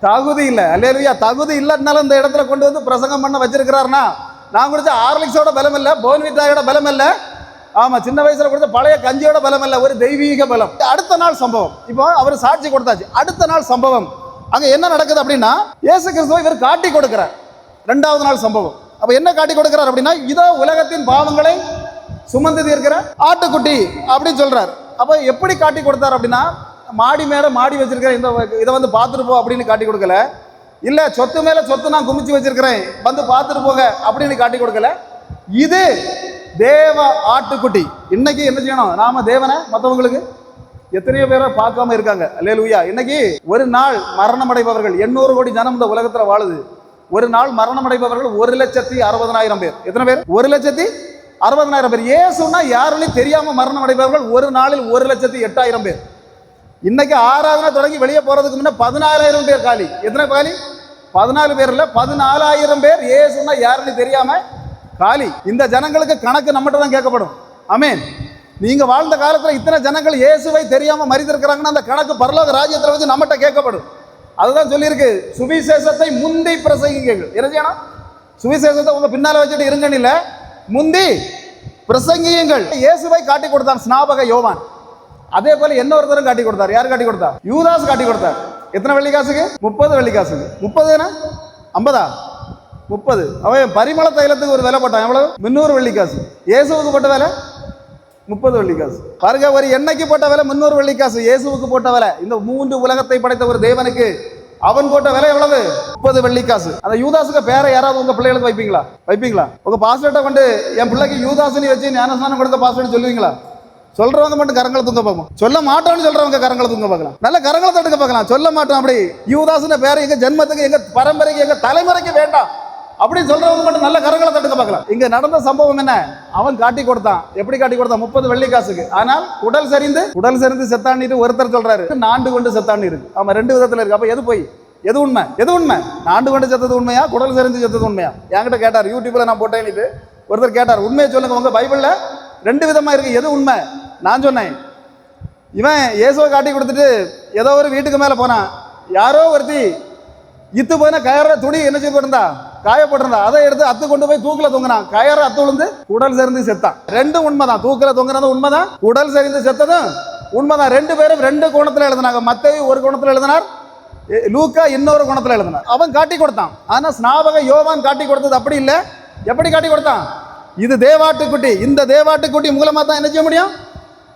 தகுதி இல்லை. அல்லேலூயா. தகுதி இல்லைன்னாலும் இந்த இடத்துல கொண்டு வந்து பிரசங்கம் பண்ண வச்சிருக்கிறாருன்னா, நான் குடிச்ச ஹார்லிக்ஸோட பலம் இல்லை, போன்விட்டாயோட பலம் இல்லை, ஆமா சின்ன வயசுல கொடுத்த பழைய கஞ்சியோட பலம் இல்லை, ஒரு தெய்வீக பலம். அடுத்த நாள் சம்பவம். இப்போ அவர் சாட்சி கொடுத்தாச்சு. அடுத்த நாள் சம்பவம் அங்க என்ன நடக்குது அப்படின்னா, இயேசு கிறிஸ்துவை இவர் காட்டி கொடுக்கிறார். 2வது நாள் சம்பவம். அப்ப என்ன காட்டி கொடுக்கிறார் அப்படின்னா, இதோ உலகத்தின் பாவங்களை சுமந்து தீர்க்கிற ஆட்டுக்குட்டி அப்படின்னு சொல்றாரு. அப்ப எப்படி காட்டி கொடுத்தார் அப்படின்னா, மாடி மேல மாடி வச்சிருக்கிற இந்த இதை வந்து பார்த்துட்டு போ அப்படின்னு காட்டி கொடுக்கல. இல்ல சொத்து மேல சொத்து நான் குமிச்சு வச்சிருக்கிறேன் வந்து பார்த்துட்டு போக அப்படின்னு காட்டி கொடுக்கல. இது தேவ ஆட்டுக்குட்டி. இன்னைக்கு என்ன செய்யணும்? நாம தேவனை மற்றவங்களுக்கு எத்தனையோ பேரை பார்க்காம இருக்காங்க. அல்லேலூயா. இன்னைக்கு ஒரு நாள் மரணம் அடைபவர்கள் 800 கோடி ஜனம் இந்த உலகத்துல வாழுது. ஒரு நாள் மரணம் அடைபவர்கள் 1,60,000 பேர். எத்தனை பேர்? 1,60,000 பேர். இயேசுன்னா யாருன்னு தெரியாம மரணம் அடைபவர்கள் ஒரு நாளில் 1,08,000 பேர். இன்னைக்கு ஆராதனை தொடங்கி வெளியே போறதுக்கு முன்ன 14,000 பேர் காலி. எத்தனை காலி? 14 பேர் இல்ல, 14,000 பேர் இயேசுன்னா யாருன்னு தெரியாம காலி. இந்த ஜனங்களுக்கு கணக்கு நம்மகிட்ட தான் கேட்கப்படும். ஆமென். நீங்க வாழ்ந்த காலத்துல இத்தனை ஜனங்கள் இயேசுவை தெரியாம மரித்திருக்கிறாங்கன்னா அந்த கணக்கு பரலோக ராஜ்யத்துல வந்து நம்மகிட்ட கேட்கப்படும். அதுதான் சொல்லியிருக்கு, சுவிசேஷத்தை முந்தி பிரசங்கிங்கள். என்ன செய்யணும்? சுவிசேஷத்தை உங்க பின்னால வச்சுட்டு இருங்கன்னு இல்ல, முந்தி பிரசங்கியுங்கள். இயேசுவை காட்டி கொடுத்தான் ஸ்நாபக யோவான். அதே போல என்ன ஒருத்தரும் காட்டி கொடுத்தார். யார் காட்டி கொடுத்தார்? யூதாஸ் காட்டி கொடுத்தார். எத்தனை வெள்ளிக்காசுக்கு? 30 வெள்ளிக்காசுக்கு. 30 50 30. அவன் பரிமள தைலத்துக்கு ஒரு விலை போட்டான். எவ்வளவு? 300 வெள்ளிக்காசு. இயேசுவுக்கு போட்ட விலை 30 வெள்ளிக்காசு. பாருங்க, ஒரு எண்ணெய்க்கு போட்ட விலை 300 வெள்ளிக்காசு. இயேசுவுக்கு போட்ட விலை, இந்த 3 உலகத்தை படைத்த ஒரு தேவனுக்கு அவன் போட்ட விலை எவ்வளவு? 30 வெள்ளிக்காசு. அந்த யூதாஸுக்கு பேரை யாராவது உங்க பிள்ளைகளுக்கு வைப்பீங்களா? உங்க பாஸ்வேர்ட்டை கொண்டு என் பிள்ளைக்கு யூதாஸ்னு வச்சு ஞானஸ்நானம் கொடுத்த பாஸ்வேர்டு சொல்லுவீங்களா? சொல்றவங்க மட்டும் கரங்களை தூங்க பார்ப்போம். சொல்ல மாட்டோம்னு சொல்றவங்க கரங்களை தூங்க பார்க்கலாம். நல்ல கரங்களை தட்டுக்க பார்க்கலாம். சொல்ல மாட்டோம். அப்படி யூதாஸ்ன பேர் எங்க ஜென்மத்துக்கு, எங்க பரம்பரைக்கு, எங்க தலைமுறைக்கு வேண்டாம் அப்படின்னு சொல்றவங்க மட்டும் நல்ல கரங்களை தட்டுக்க பார்க்கலாம். இங்க நடந்த சம்பவம் என்ன? அவன் காட்டி கொடுத்தான். எப்படி காட்டி கொடுத்தான்? 30 வெள்ளிக்காசுக்கு. ஆனால் உடல் சரிந்து செத்தாண்டிட்டு ஒருத்தர் சொல்றாரு, நாண்டு கொண்டு செத்தாண்டி இருக்கு. ஆமா, 2 விதத்துல இருக்கு. அப்ப எது போய் எது உண்மை? நாண்டு கொண்டு செத்தது உண்மையா, குடல் சரிந்து செத்தது உண்மையா? என்கிட்ட கேட்டார். யூடியூப்ல நான் போட்டேன். ஒருத்தர் கேட்டார், உண்மையை சொல்லுங்க, உங்க பைபிள்ல 2 விதமா இருக்கு, எது உண்மை? நான் சொன்னேன், இவன் இயேசுவை காட்டி கொடுத்துட்டு ஏதோ ஒரு வீட்டுக்கு மேலே போனான். யாரோ ஒருத்தி இத்து போயினா கயற துணி என்ன செய்து போட்டிருந்தா, காயப்பட்டிருந்தா. அதை எடுத்து அத்து கொண்டு போய் தூக்கில் தொங்கினான். கயற அத்து விழுந்து உடல் சரிந்து செத்தான். ரெண்டும் உண்மைதான். தூக்கில் தொங்குறது உண்மைதான், உடல் சரிந்து செத்ததும் உண்மைதான். ரெண்டு பேரும் ரெண்டு கோணத்தில் எழுதினாங்க. மத்தேயு ஒரு கோணத்தில் எழுதினார், லூக்கா இன்னொரு கோணத்தில் எழுதினார். அவன் காட்டி கொடுத்தான். ஆனால் ஸ்நாபக யோவான் காட்டி கொடுத்தது அப்படி இல்லை. எப்படி காட்டி கொடுத்தான்? இது தேவாட்டுக்குட்டி, இந்த தேவாட்டுக்குட்டி மூலமாக தான் என்ன செய்ய முடியும்,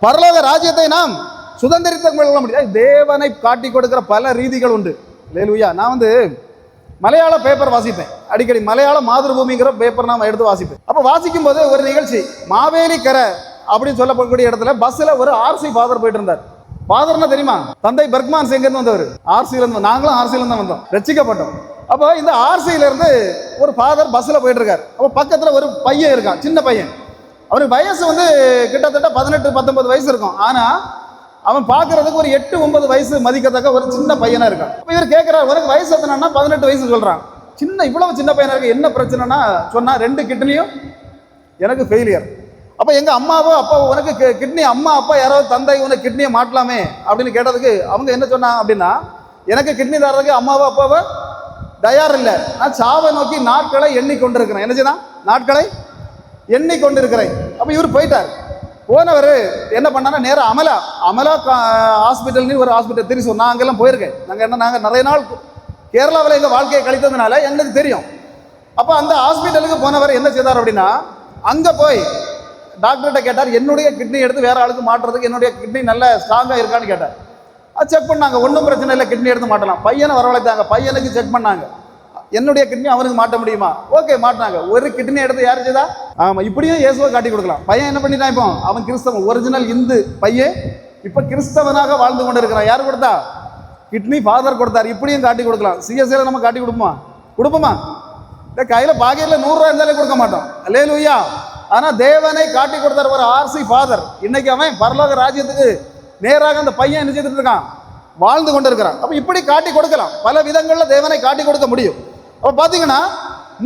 பரலோக ராஜ்யத்தை நாம் சுதந்திரித்துக் கொள்ள முடியும். தேவனை காட்டி கொடுக்கிற பல ரீதிகள் உண்டு. அல்லேலூயா. நான் மலையாள பேப்பர் வாசிப்பேன் அடிக்கடி. மலையாள மாதృభூமிங்கிற பேப்பர் நான் எடுத்து வாசிப்பேன். அப்போ வாசிக்கும் போது ஒரு நிகழ்ச்சி, மாவேலி கரை அப்படின்னு சொல்லப்படக்கூடிய இடத்துல பஸ்ஸில் ஒரு ஆர்சி ஃபாதர் போயிட்டு இருந்தார். ஃபாதர்னா தெரியுமா? தந்தை பெர்க்மான்ஸ் எங்கேருந்து வந்தவர்? ஆர்சியிலேருந்து. நாங்களும் ஆர்சியிலேருந்து தான் வந்தோம், ரட்சிக்கப்பட்டோம். அப்போ இந்த ஆர்சியிலேருந்து ஒரு ஃபாதர் பஸ்ஸில் போயிட்டு இருக்காரு. அப்போ பக்கத்தில் ஒரு பையன் இருக்கான், சின்ன பையன். அவருக்கு வயசு கிட்டத்தட்ட 18-19 வயசு இருக்கும். ஆனால் அவன் பார்க்கறதுக்கு ஒரு 8-9 வயசு மதிக்கத்தக்க ஒரு சின்ன பையனா இருக்கான். அப்போ இவர் கேட்கிறார், உனக்கு வயசு எத்தனைன்னா 18 வயசு சொல்றான். இவ்வளவு சின்ன பையனா இருக்கு, என்ன பிரச்சனைனா சொன்னா 2 கிட்னியும் எனக்கு ஃபெயிலியர். அப்போ எங்க அம்மாவோ அப்பாவோ உனக்கு கிட்னி, அம்மா அப்பா யாராவது தந்தை உனக்கு கிட்னியை மாட்டலாமே அப்படின்னு கேட்டதுக்கு அவங்க என்ன சொன்னாங்க அப்படின்னா, எனக்கு கிட்னி தர்றதுக்கு அம்மாவோ அப்பாவோ தயார் இல்லை, நான் சாவை நோக்கி நாட்களை எண்ணிக்கொண்டிருக்கிறேன். என்ன செய்தான்? நாட்களை எண்ணிக்கொண்டிருக்கிறேன். அப்போ இவர் போயிட்டார். போனவர் என்ன பண்ணான்னா நேராக அமலா ஹாஸ்பிட்டல்னு ஒரு ஹாஸ்பிட்டல் திருச்சூர். நான் அங்கெல்லாம் போயிருக்கேன். நாங்கள் நிறைய நாள் கேரளாவில் எங்கள் வாழ்க்கையை கழித்ததுனால எங்களுக்கு தெரியும். அப்போ அந்த ஹாஸ்பிட்டலுக்கு போனவர் என்ன செய்தார் அப்படின்னா, அங்கே போய் டாக்டர்கிட்ட கேட்டார், என்னுடைய கிட்னி எடுத்து வேற ஆளுக்கு மாட்டுறதுக்கு என்னுடைய கிட்னி நல்ல ஸ்ட்ராங்காக இருக்கான்னு கேட்டார். அது செக் பண்ணாங்க, ஒன்றும் பிரச்சனை இல்லை, கிட்னி எடுத்து மாட்டலாம். பையனை வரவழைத்தாங்க, பையனுக்கு செக் பண்ணாங்க, என்னுடைய கிட்னி அவனுக்கு மாட்ட முடியுமா? ஓகே, மாட்டினாங்க. ஒரு கிட்னி எடுத்து யார் செய்தா? ஆமாம், இப்படியும் இயேசுவை காட்டி கொடுக்கலாம். பையன் என்ன பண்ணிட்டான்? இப்போ அவன் கிறிஸ்தவன், ஒரிஜினல் இந்து பையன் இப்போ கிறிஸ்தவனாக வாழ்ந்து கொண்டு இருக்கிறான். யார் கொடுத்தா? கிட்னி ஃபாதர் கொடுத்தார். இப்படியும் காட்டி கொடுக்கலாம். சிஎஸ்ஐயில் நம்ம காட்டி கொடுப்போமா? இந்த கையில் பாக்கெட்டில் 100 ரூபா இருந்தாலே கொடுக்க மாட்டோம். அல்லேலூயா. ஆனால் தேவனை காட்டி கொடுத்தார் ஒரு ஆர்சி ஃபாதர். இன்னைக்கு அவன் பரலோக ராஜ்யத்துக்கு நேராக அந்த பையன் என்ன செய்துட்டு இருக்கான்? வாழ்ந்து கொண்டு இருக்கிறான். அப்போ இப்படி காட்டி கொடுக்கலாம். பல விதங்களில் தேவனை காட்டி கொடுக்க முடியும். அப்போ பார்த்தீங்கன்னா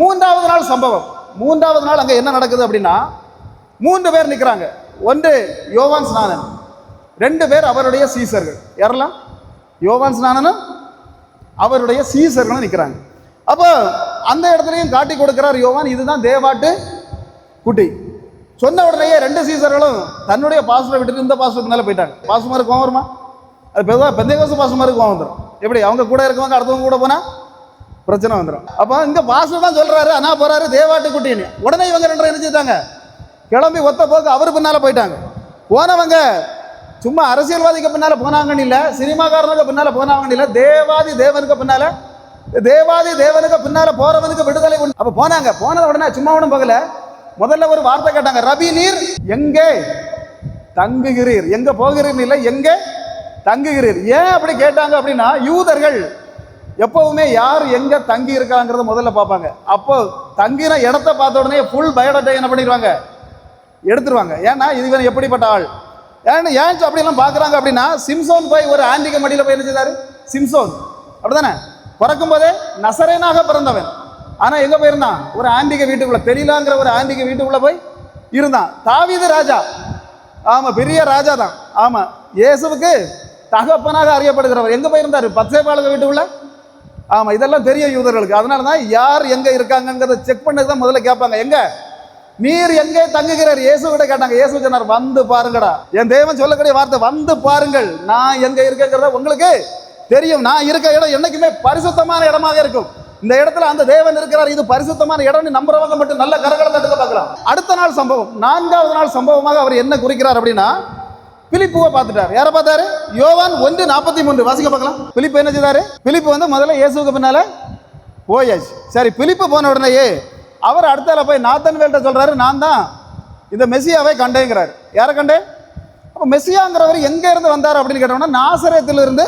3வது நாள் சம்பவம். 3வது நாள் அங்கே என்ன நடக்குது அப்படின்னா, 3 பேர் நிற்கிறாங்க. ஒன்று யோவான் ஸ்நானன், 2 பேர் அவருடைய சீசர்கள். யாரெல்லாம்? யோவான் ஸ்நானனும் அவருடைய சீசர்களும் நிற்கிறாங்க. அப்போ அந்த இடத்துலையும் காட்டி கொடுக்கிறார் யோவான், இதுதான் தேவாட்டு குட்டி. சொன்ன உடனேயே 2 சீசர்களும் தன்னுடைய பாஸ்டரை விட்டுட்டு இந்த பாஸ்டருக்கு மேலே போயிட்டாங்க. பாஸ்டருக்கு கோவம் வருமா? அது பொதுவாக பெந்தைகோஸ்து பாஸ்டருக்கு கோவம் வந்துடும். எப்படி? அவங்க கூட இருக்கவங்க அடுத்தவங்க கூட போனால் பிரச்சனை வந்துடும். அப்போ இங்கே பாஸ்டர் தான் சொல்கிறாரு, அண்ணா போகிறாரு தேவாட்டு குட்டின்னு. உடனே இவங்க 2 என்ன செஞ்சாங்க? கிளம்பி ஒத்த போக்கு அவர் பின்னால் போயிட்டாங்க. போனவங்க சும்மா அரசியல்வாதிக்கு பின்னால் போனாங்கன்னு இல்லை, சினிமாக்காரனுக்கு பின்னால் போனாங்கன்னு இல்லை, தேவாதி தேவனுக்கு பின்னால் போகிறவனுக்கு விடுதலை உண்டு. அப்போ போனாங்க. போனத உடனே சும்மா ஒன்றும் போகல. முதல்ல ஒரு வார்த்தை கேட்டாங்க, ரபி நீர் எங்கே தங்குகிறீர்? எங்கே போகிறீர் இல்லை, எங்கே தங்குகிறீர்? ஏன் அப்படி கேட்டாங்க அப்படின்னா, யூதர்கள் எப்பவுமே யார் எங்க தங்கி இருக்காங்கிறத முதல்ல பார்ப்பாங்க. அப்போ தங்கின இடத்த பார்த்த உடனே ஃபுல் பயோடேட்டா என்ன பண்ணிடுவாங்க? எடுத்துருவாங்க. ஏன்னா இதுவன் எப்படிப்பட்ட ஆள், ஏன் அப்படிலாம் பார்க்குறாங்க அப்படின்னா, சிம்சோன் போய் ஒரு ஆண்டிக மடியில் போய் என்ன செய்தாரு? சிம்சோன் அப்படிதானே பிறக்கும் போதே நசரேனாக பிறந்தவன். ஆனால் எங்கே போயிருந்தான்? ஒரு ஆண்டிக வீட்டுக்குள்ள, தெரியலாங்கிற ஒரு ஆண்டிக வீட்டுக்குள்ள போய் இருந்தான். தாவீது ராஜா, ஆமாம், பெரிய ராஜா தான். ஆமாம், இயேசுவுக்கு தகப்பனாக அறியப்படுகிறவர். எங்கே போயிருந்தார்? பத்சேபாளுக வீட்டுக்குள்ள. ஆமாம், இதெல்லாம் தெரியும் யூதர்களுக்கு. அதனால தான் யார் எங்கே இருக்காங்கிறத செக் பண்ணது தான் முதல்ல கேட்பாங்க. எங்கே நீர் எங்கே தங்குகிறார்? இயேசுகிட்ட கேட்டாங்க. இயேசு சொன்னார், வந்து பாருங்கடா. என் தேவன் சொல்லக்கூடிய வார்த்தை, வந்து பாருங்கள், நான் எங்கே இருக்கேங்கிறத உங்களுக்கு தெரியும். நான் இருக்க இடம் என்னைக்குமே பரிசுத்தமான இடமாக இருக்கும். இந்த இடத்துல அந்த தேவன் இருக்கிறார், இது பரிசுத்தமான இடம்னு நம்புறவங்க மட்டும் நல்ல கரங்களை தட்டுக்க பார்க்கலாம். அடுத்த நாள் சம்பவம், 4வது நாள் சம்பவமாக அவர் என்ன குறிக்கிறார் அப்படின்னா, பிலிப்புவை பார்த்துட்டார். யாரை பார்த்தாரு? யோவான் 1:43 வாசிக்க பார்க்கலாம். பிலிப்பு என்ன செய்தாரு? பிலிப்பு முதல்ல இயேசுக்கு பின்னால போயாச்சு. சரி, பிலிப்பு போன உடனேயே அவர் அடுத்தால போய் நாத்தன்வேல்ட்ட சொல்றாரு, நான் தான் இந்த மெசியாவை கண்டேங்கிறார். யாரை கண்டேன்? அப்போ மெசியாங்கிறவர் எங்க இருந்து வந்தார் அப்படின்னு கேட்டோம்னா, நாசரேத்திலிருந்து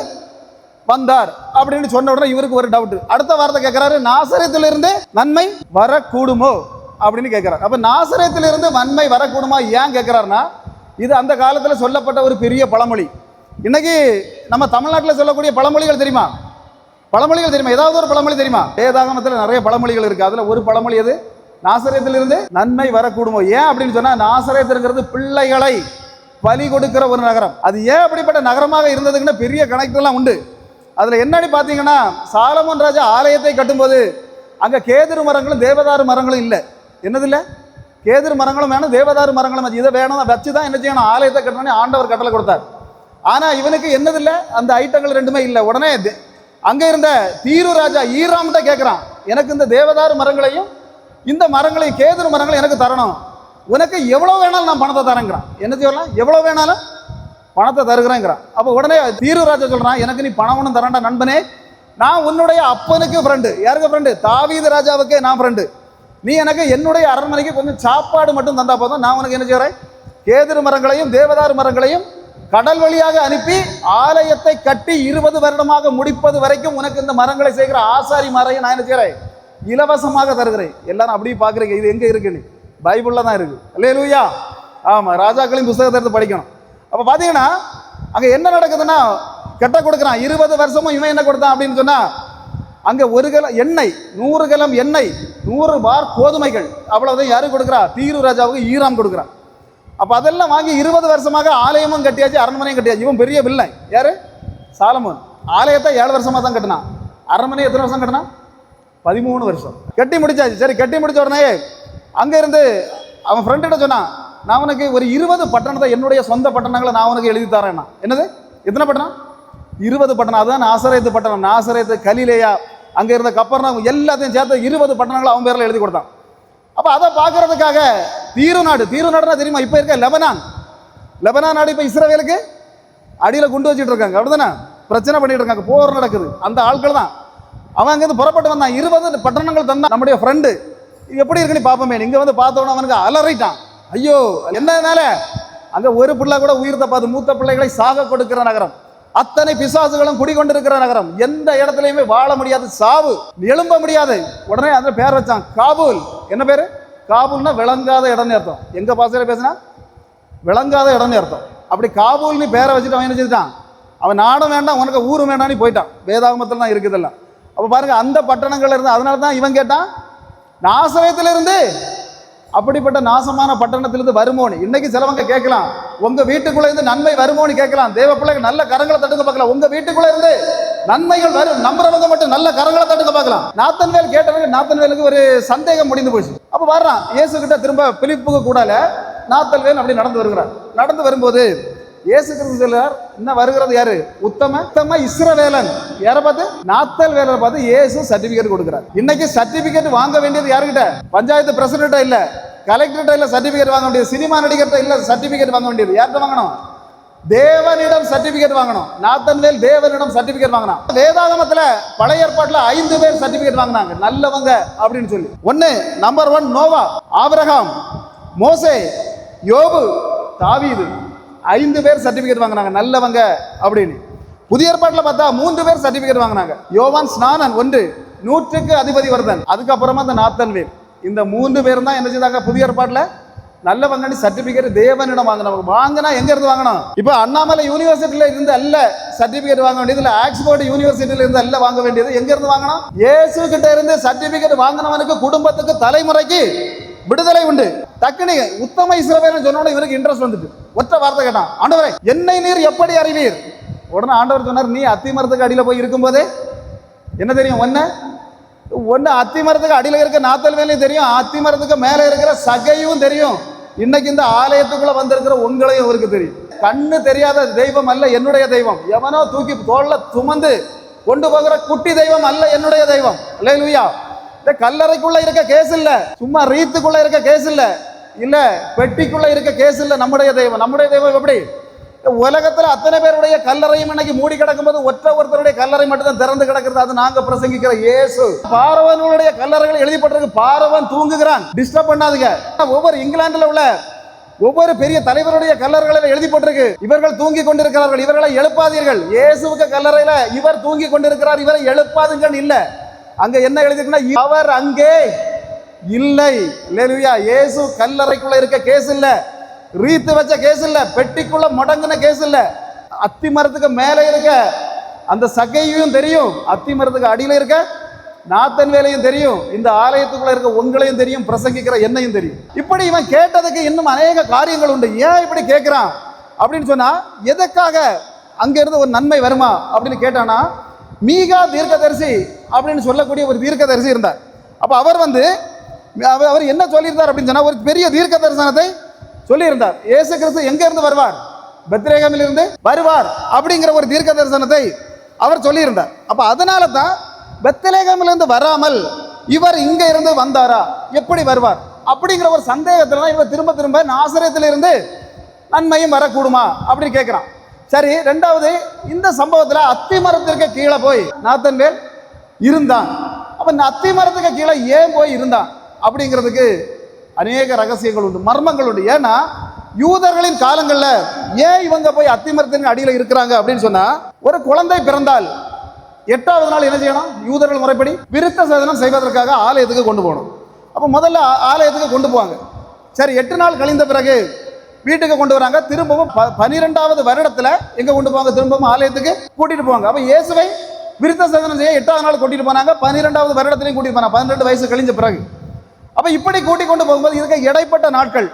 வந்தார் அப்படின்னு சொன்ன உடனே இவருக்கு ஒரு டவுட். அடுத்த வார்த்தை கேட்கிறாரு, நாசரேத்திலிருந்து நன்மை வரக்கூடுமோ அப்படின்னு கேட்கிறார். அப்ப நாசரேத்திலிருந்து நன்மை வரக்கூடுமா ஏன் கேட்கிறாருன்னா, இது அந்த காலத்தில் சொல்லப்பட்ட ஒரு பெரிய பழமொழி. இன்னைக்கு நம்ம தமிழ்நாட்டில் சொல்லக்கூடிய பழமொழிகள் தெரியுமா? ஏதாவது ஒரு பழமொழி தெரியுமா? வேதாகமத்தில் நிறைய பழமொழிகள் இருக்கு. அதுல ஒரு பழமொழி எது? நாசரேத்திலிருந்து நன்மை வரக்கூடுமோ. ஏன் அப்படின்னு சொன்னா, நாசரேத்துங்கிறது பிள்ளைகளை பலி கொடுக்கிற ஒரு நகரம். அது ஏன் அப்படிப்பட்ட நகரமாக இருந்ததுக்குன்னு பெரிய கணக்கெல்லாம் உண்டு. அதுல என்னன்னு பார்த்தீங்கன்னா, சாலமோன் ராஜா ஆலயத்தை கட்டும்போது அங்க கேதுரு மரங்களும் தேவதாரு மரங்களும் இல்லை. என்னது இல்லை? கேதுரு மரங்களும் வேணும், தேவதாரு மரங்களும் இதை வேணும் வச்சுதான் என்ன செய்யணும், ஆலயத்தை கட்டணும்னு ஆண்டவர் கட்டளை கொடுத்தார். ஆனா இவனுக்கு என்னது இல்லை, அந்த ஐட்டங்கள் ரெண்டுமே இல்லை. உடனே அங்க இருந்த தீரு ராஜா ஈராம்கிட்ட கேட்கிறான், எனக்கு இந்த தேவதாரு மரங்களையும் இந்த மரங்களையும் கேதுரு மரங்களையும் எனக்கு தரணும், உனக்கு எவ்வளவு வேணாலும் நான் பணத்தை தரேங்கிறான். என்ன செய்யலாம், எவ்வளவு வேணாலும் பணத்தை தருகிறேங்கிறான். அப்போ உடனே தீரு ராஜா சொல்றான், எனக்கு நீ பணம் ஒன்றும் தரேன்டா நண்பனே, நான் உன்னுடைய அப்பனுக்கு ஃப்ரெண்டு. யாருக்கு ஃப்ரெண்டு? தாவீது ராஜாவுக்கே நான் ஃப்ரெண்டு. நீ எனக்கு என்னுடைய அரண்மனைக்கு கொஞ்சம் சாப்பாடு மட்டும் தந்தா போதும், நான் உனக்கு என்ன செய்கிறேன், கேதுரு மரங்களையும் தேவதாரு மரங்களையும் கடல் வழியாக அனுப்பி ஆலயத்தை கட்டி 20 வருடமாக முடிப்பது வரைக்கும் உனக்கு இந்த மரங்களை செய்கிற ஆசாரி மரையும் நான் என்ன செய்கிறேன், இலவசமாக தருகிறேன். எல்லாரும் அப்படியே பார்க்குறீங்க, இது எங்கே இருக்குன்னு? பைபிளில் தான் இருக்கு. அல்லேலூயா. ஆமாம், ராஜாக்களின் புத்தகத்தை எடுத்து படிக்கணும். அப்போ பார்த்தீங்கன்னா அங்கே என்ன நடக்குதுன்னா, கெட்ட கொடுக்குறான். 20 வருஷமும் இவன் என்ன கொடுத்தான் அப்படின்னு சொன்னால், அங்கே 1 கலம் எண்ணெய், 100 கலம் எண்ணெய், 100 பார் கோதுமைகள், அவ்வளவுதான் யாருக்கு கொடுக்குறா? தீரு ராஜாவுக்கு ஈராம் கொடுக்குறான். அப்போ அதெல்லாம் வாங்கி 20 வருஷமாக ஆலயமும் கட்டியாச்சு, அரண்மனையும் கட்டியாச்சு. இவன் பெரிய வில்லை. யாரு? சாலமோன். ஆலயத்தை 7 வருஷமாக தான் கட்டினான். அரண்மனை எத்தனை வருஷம் கட்டினான்? 13 வருஷம் கட்டி முடிச்சாச்சு. சரி, கட்டி முடிச்ச உடனே அங்கே இருந்து அவன் ஃப்ரெண்ட்ட சொன்னான், நான் உனக்கு ஒரு 20 பட்டணத்தை, என்னுடைய சொந்த பட்டணங்களை நான் உனக்கு எழுதி தரேன்னா. என்னது? எத்தனை பட்டணம்? 20 பட்டணம். அதுதான் நாசரேத்து பட்டணம். நாசரேத்து, கலிலேயா, அங்கே இருந்த கப்பர்நாம் எல்லாத்தையும் சேர்த்து 20 பட்டணங்களை அவன் பேரில் எழுதி கொடுத்தான். அப்போ அதை பார்க்கறதுக்காக தீரு நாடுனா தெரியுமா? இப்போ இருக்க லெபனான் நாடு இப்போ இஸ்ரவேலுக்கு அடியில் குண்டு வச்சுட்டு இருக்காங்க. அப்படிதானே? பிரச்சனை பண்ணிட்டு இருக்காங்க, போர் நடக்குது. அந்த ஆட்கள் தான். அவன் அங்கேருந்து புறப்பட்டு வந்தான். 20 பட்டணங்கள் தந்தான் நம்முடைய ஃப்ரெண்டு. எப்படி இருக்குன்னு பார்ப்போமே. இங்கே வந்து பார்த்தோன்னா அவனுக்கு அலறிட்டான். ஐயோ, என்னனால அங்கே ஒரு பிள்ளை கூட உயிர் தப்பாது. மூத்த பிள்ளைகளை சாக கொடுக்கிற நகரம், அத்தனை பிசாசுகளும் குடிக்கொண்டிருக்கிற நகரம், எந்த இடத்துலையுமே வாழ முடியாது, சாவு, எழும்ப முடியாது. உடனே அந்த பேர் வச்சான் காபூல். என்ன பேரு? காபூல்னா விளங்காத இடம்னு அர்த்தம். எங்க பாசையில பேசினா விளங்காத இடம்னு அர்த்தம். அப்படி காபூல்னு பேரை வச்சுட்டு அவன் என்ன செஞ்சுட்டான், அவன் நாடும் வேண்டாம் உனக்கு ஊரும் வேண்டாம்னு போயிட்டான். வேதாகமத்தில் தான் இருக்குதெல்லாம். அப்போ பாருங்க, அந்த பட்டணங்கள்ல இருந்து. அதனால தான் இவன் கேட்டான், நாசரேத்திலிருந்து, அப்படிப்பட்ட நாசமான பட்டணத்திலிருந்து வருமோன்னு. இன்னைக்கு சிலவங்க கேட்கலாம், உங்க வீட்டுக்குள்ள இருந்து நன்மை வருமோன்னு கேட்கலாம். தேவ பிள்ளைங்க நல்ல கரங்களை தட்டுங்க பார்க்கலாம். உங்க வீட்டுக்குள்ள இருந்து நன்மைகள் வரும், நம்புறவங்க மட்டும் நல்ல கரங்களை தட்டுங்க பார்க்கலாம். நாத்தன்வேல் கேட்டவங்க, நாத்தன்வேலுக்கு ஒரு சந்தேகம் முடிந்து போச்சு. அப்ப வர்றான் இயேசு கிட்ட, திரும்ப பிலிப்புக்கு கூடால நாத்தன்வேல் அப்படி நடந்து வருகிறார். நடந்து வரும்போது இயேசு கிறிஸ்து சொல்றார், இன்னும் வருகிறது யாரு? உத்தம இஸ்ரவேலன். யாரை பார்த்து? நாத்தல் வேலரை பார்த்து இயேசு சர்டிபிகேட் கொடுக்கிறார். இன்னைக்கு சர்டிபிகேட் வாங்க வேண்டியது யாருக்கிட்ட? பஞ்சாயத்து பிரசிடென்ட் இல்ல, கலெக்டர்கிட்ட இல்ல சர்டிபிகேட் வாங்க வேண்டியது, சினிமா நடிகர்கிட்ட இல்ல சர்டிபிகேட் வாங்க வேண்டியது. யார்கிட்ட வாங்கணும்? தேவனிடம் சர்டிபிகேட் வாங்கணும். நாத்தன்வேல் தேவனிடம் சர்டிபிகேட் வாங்கினான். வேதாகமத்துல பழைய ஏற்பாட்டுல 5 பேர் சர்டிபிகேட் வாங்கினாங்க நல்லவங்க அப்படின்னு சொல்லி. நம்பர் 1 நோவா, ஆபிரகாம், மோசே, யோபு, தாவீது. 5 பேர் சர்டிபிகேட் வாங்கினாங்க நல்லவங்க அப்படின்னு. புதிய ஏற்பாட்டில் பார்த்தா 3 பேர் சர்டிபிகேட் வாங்கினாங்க. யோவான் ஸ்நானன் 1, 100க்கு அதிபதி வருதன், அதுக்கப்புறமா அந்த நாத்தன்வேல். இந்த 3 பேரும் தான் என்ன செய்தாங்க? புதிய ஏற்பாட்டில் நல்லவங்க சர்டிபிகேட் தேவனிடம் வாங்கினவங்க. வாங்கினா எங்க இருந்து வாங்கணும்? இப்போ அண்ணாமலை யூனிவர்சிட்டியில இருந்து அல்ல சர்டிபிகேட் வாங்க வேண்டியது, இல்ல ஆக்ஸ்போர்ட் யூனிவர்சிட்டியில இருந்து அல்ல வாங்க வேண்டியது. எங்க இருந்து வாங்கணும்? இயேசு கிட்ட இருந்து சர்டிபிகேட் வாங்கினவனுக்கு குடும்பத்துக்கு தலைமுறைக்கு விடுதலை உண்டு. டக்குனு உத்தம இஸ்ரவேல்னு சொன்னோட இவருக்கு இன்ட்ரெஸ்ட் வந்துட்டு ஒற்ற வார்த்தை கேட்டான், ஆண்டவரே என்னை நீர் எப்படி அறிவீர்? உடனே ஆண்டவர் சொன்னார், நீ அத்திமரத்துக்கு அடியில் போய் இருக்கும்போதே என்ன தெரியும்? ஒன்னு அத்திமரத்துக்கு அடியில் இருக்க நாத்தன்வேலையும் தெரியும், அத்திமரத்துக்கு மேலே இருக்கிற சகையும் தெரியும். இன்னைக்கு இந்த ஆலயத்துக்குள்ள வந்திருக்கிற உங்களையும் அவருக்கு தெரியும். கண்ணு தெரியாத தெய்வம் அல்ல என்னுடைய தெய்வம். எவனோ தூக்கி தோல்ல சுமந்து கொண்டு போகிற குட்டி தெய்வம் அல்ல என்னுடைய தெய்வம். அல்லேலூயா. இந்த கல்லறைக்குள்ள இருக்க கேஸ் இல்ல, சும்மா ரீத்துக்குள்ள இருக்க கேஸ் இல்ல, இல்ல பெட்டிக்குள்ள இருக்க கேஸ் இல்ல. நம்முடைய தெய்வம். நம்முடைய தெய்வம் எப்படி? உலகத்துல அத்தனை பேருடைய கல்லறையும் இன்னைக்கு மூடி கிடக்கும் போது ஒருத்தருடைய கல்லறை மட்டும் தான் திறந்து கிடக்கிறது. அது நாங்க பிரசங்கிக்கிற இயேசு. பார்வனுடைய கல்லறைகள் எழுதிப்பட்டிருக்கு, பார்வன் தூங்குகிறான், டிஸ்டர்ப் பண்ணாதுங்க. ஒவ்வொரு இங்கிலாந்துல உள்ள ஒவ்வொரு பெரிய தலைவருடைய கல்லறைகளில் எழுதிப்பட்டிருக்கு, இவர்கள் தூங்கி கொண்டிருக்கிறார்கள், இவர்களை எழுப்பாதீர்கள். இயேசுவுக்கு கல்லறையில இவர் தூங்கி கொண்டிருக்கிறார், இவரை எழுப்பாதுங்கள் இல்ல. அங்க என்ன எழுதிருக்குன்னா, அவர் அங்கே இல்லை. அல்லேலூயா. இயேசு கல்லறைக்குள்ள இருக்க கேஸ் இல்ல, ரீத்து வச்ச கேஸ் இல்ல, பெட்டிக்குள்ள முடங்கின கேஸ் இல்ல. அத்தி மரத்துக்கு மேல இருக்க அந்த சகையும் தெரியும், அத்தி மரத்துக்கு அடியில இருக்க நாத்தன்வேலையும் தெரியும், இந்த ஆலயத்துக்குள்ள இருக்க உங்களையும் தெரியும், பிரசங்கிக்கிற என்னையும் தெரியும். இப்படி இவன் கேட்டதுக்கு இன்னும் அநேக காரியங்கள் உண்டு. ஏன் இப்படி கேட்கிறான் அப்படின்னு சொன்னா எதுக்காக அங்க இருந்து ஒரு நன்மை வருமா அப்படின்னு கேட்டானா, மீகா தீர்க்கதரிசி அப்படின்னு சொல்லக்கூடிய ஒரு தீர்க்கதரிசி இருந்தார். அப்ப அவர் அவர் என்ன சொல்லியிருந்தார் அப்படின்னு சொன்னா, ஒரு பெரிய தீர்க்க தரிசனத்தை சொல்லியிருந்தார். இயேசு கிறிஸ்து எங்க இருந்து வருவார்? பெத்லகேமில் இருந்து வருவார் அப்படிங்கிற ஒரு தீர்க்க தரிசனத்தை அவர் சொல்லியிருந்தார். அப்ப அதனால தான் பெத்லகேமில் இருந்து வராமல் இவர் இங்க இருந்து வந்தாரா, எப்படி வருவார் அப்படிங்கிற ஒரு சந்தேகத்துல தான் இவர் திரும்ப திரும்ப நாசரேத்தில் இருந்து நன்மையும் வரக்கூடுமா அப்படின்னு கேட்கிறான். சரி, ரெண்டாவது இந்த சம்பவத்தில் அத்தி மரத்திற்கு கீழே போய் நாத்தன்வேல் இருந்தான். அப்ப இந்த அத்தி மரத்துக்கு கீழே ஏன் போய் இருந்தான் அப்படிங்கிறதுக்கு அநேக ரகசியங்கள் உண்டு, மர்மங்கள் உண்டு. ஏன்னா யூதர்களின் காலங்களில் ஏன் இவங்க போய் அத்தி மரத்தின் அடியில் இருக்கிறாங்க அப்படின்னு சொன்னா, ஒரு குழந்தை பிறந்தால் 8வது நாள் என்ன செய்யணும்? யூதர்கள் முறைப்படி விருத்த சேதனம் செய்வதற்காக ஆலயத்துக்கு கொண்டு போகணும். அப்போ முதல்ல ஆலயத்துக்கு கொண்டு போவாங்க. சரி, 8 நாள் கழிந்த பிறகு வீட்டுக்கு கொண்டு வராங்க. திரும்பவும் 12வது வருடத்துல எங்க கொண்டு போவாங்க? திரும்பவும் ஆலயத்துக்கு கூட்டிட்டு போவாங்க. அப்ப இயேசுவை விருத்த சேதனம் செய்ய 8வது நாள் கூட்டிட்டு போனாங்க. 12வது வருடத்திலையும் கூட்டிட்டு போனாங்க, 12 வயசு கழிஞ்ச பிறகு. அப்ப இப்படி கூட்டி கொண்டு போகும்போது இதுக்கு இடைப்பட்ட நாட்கள்,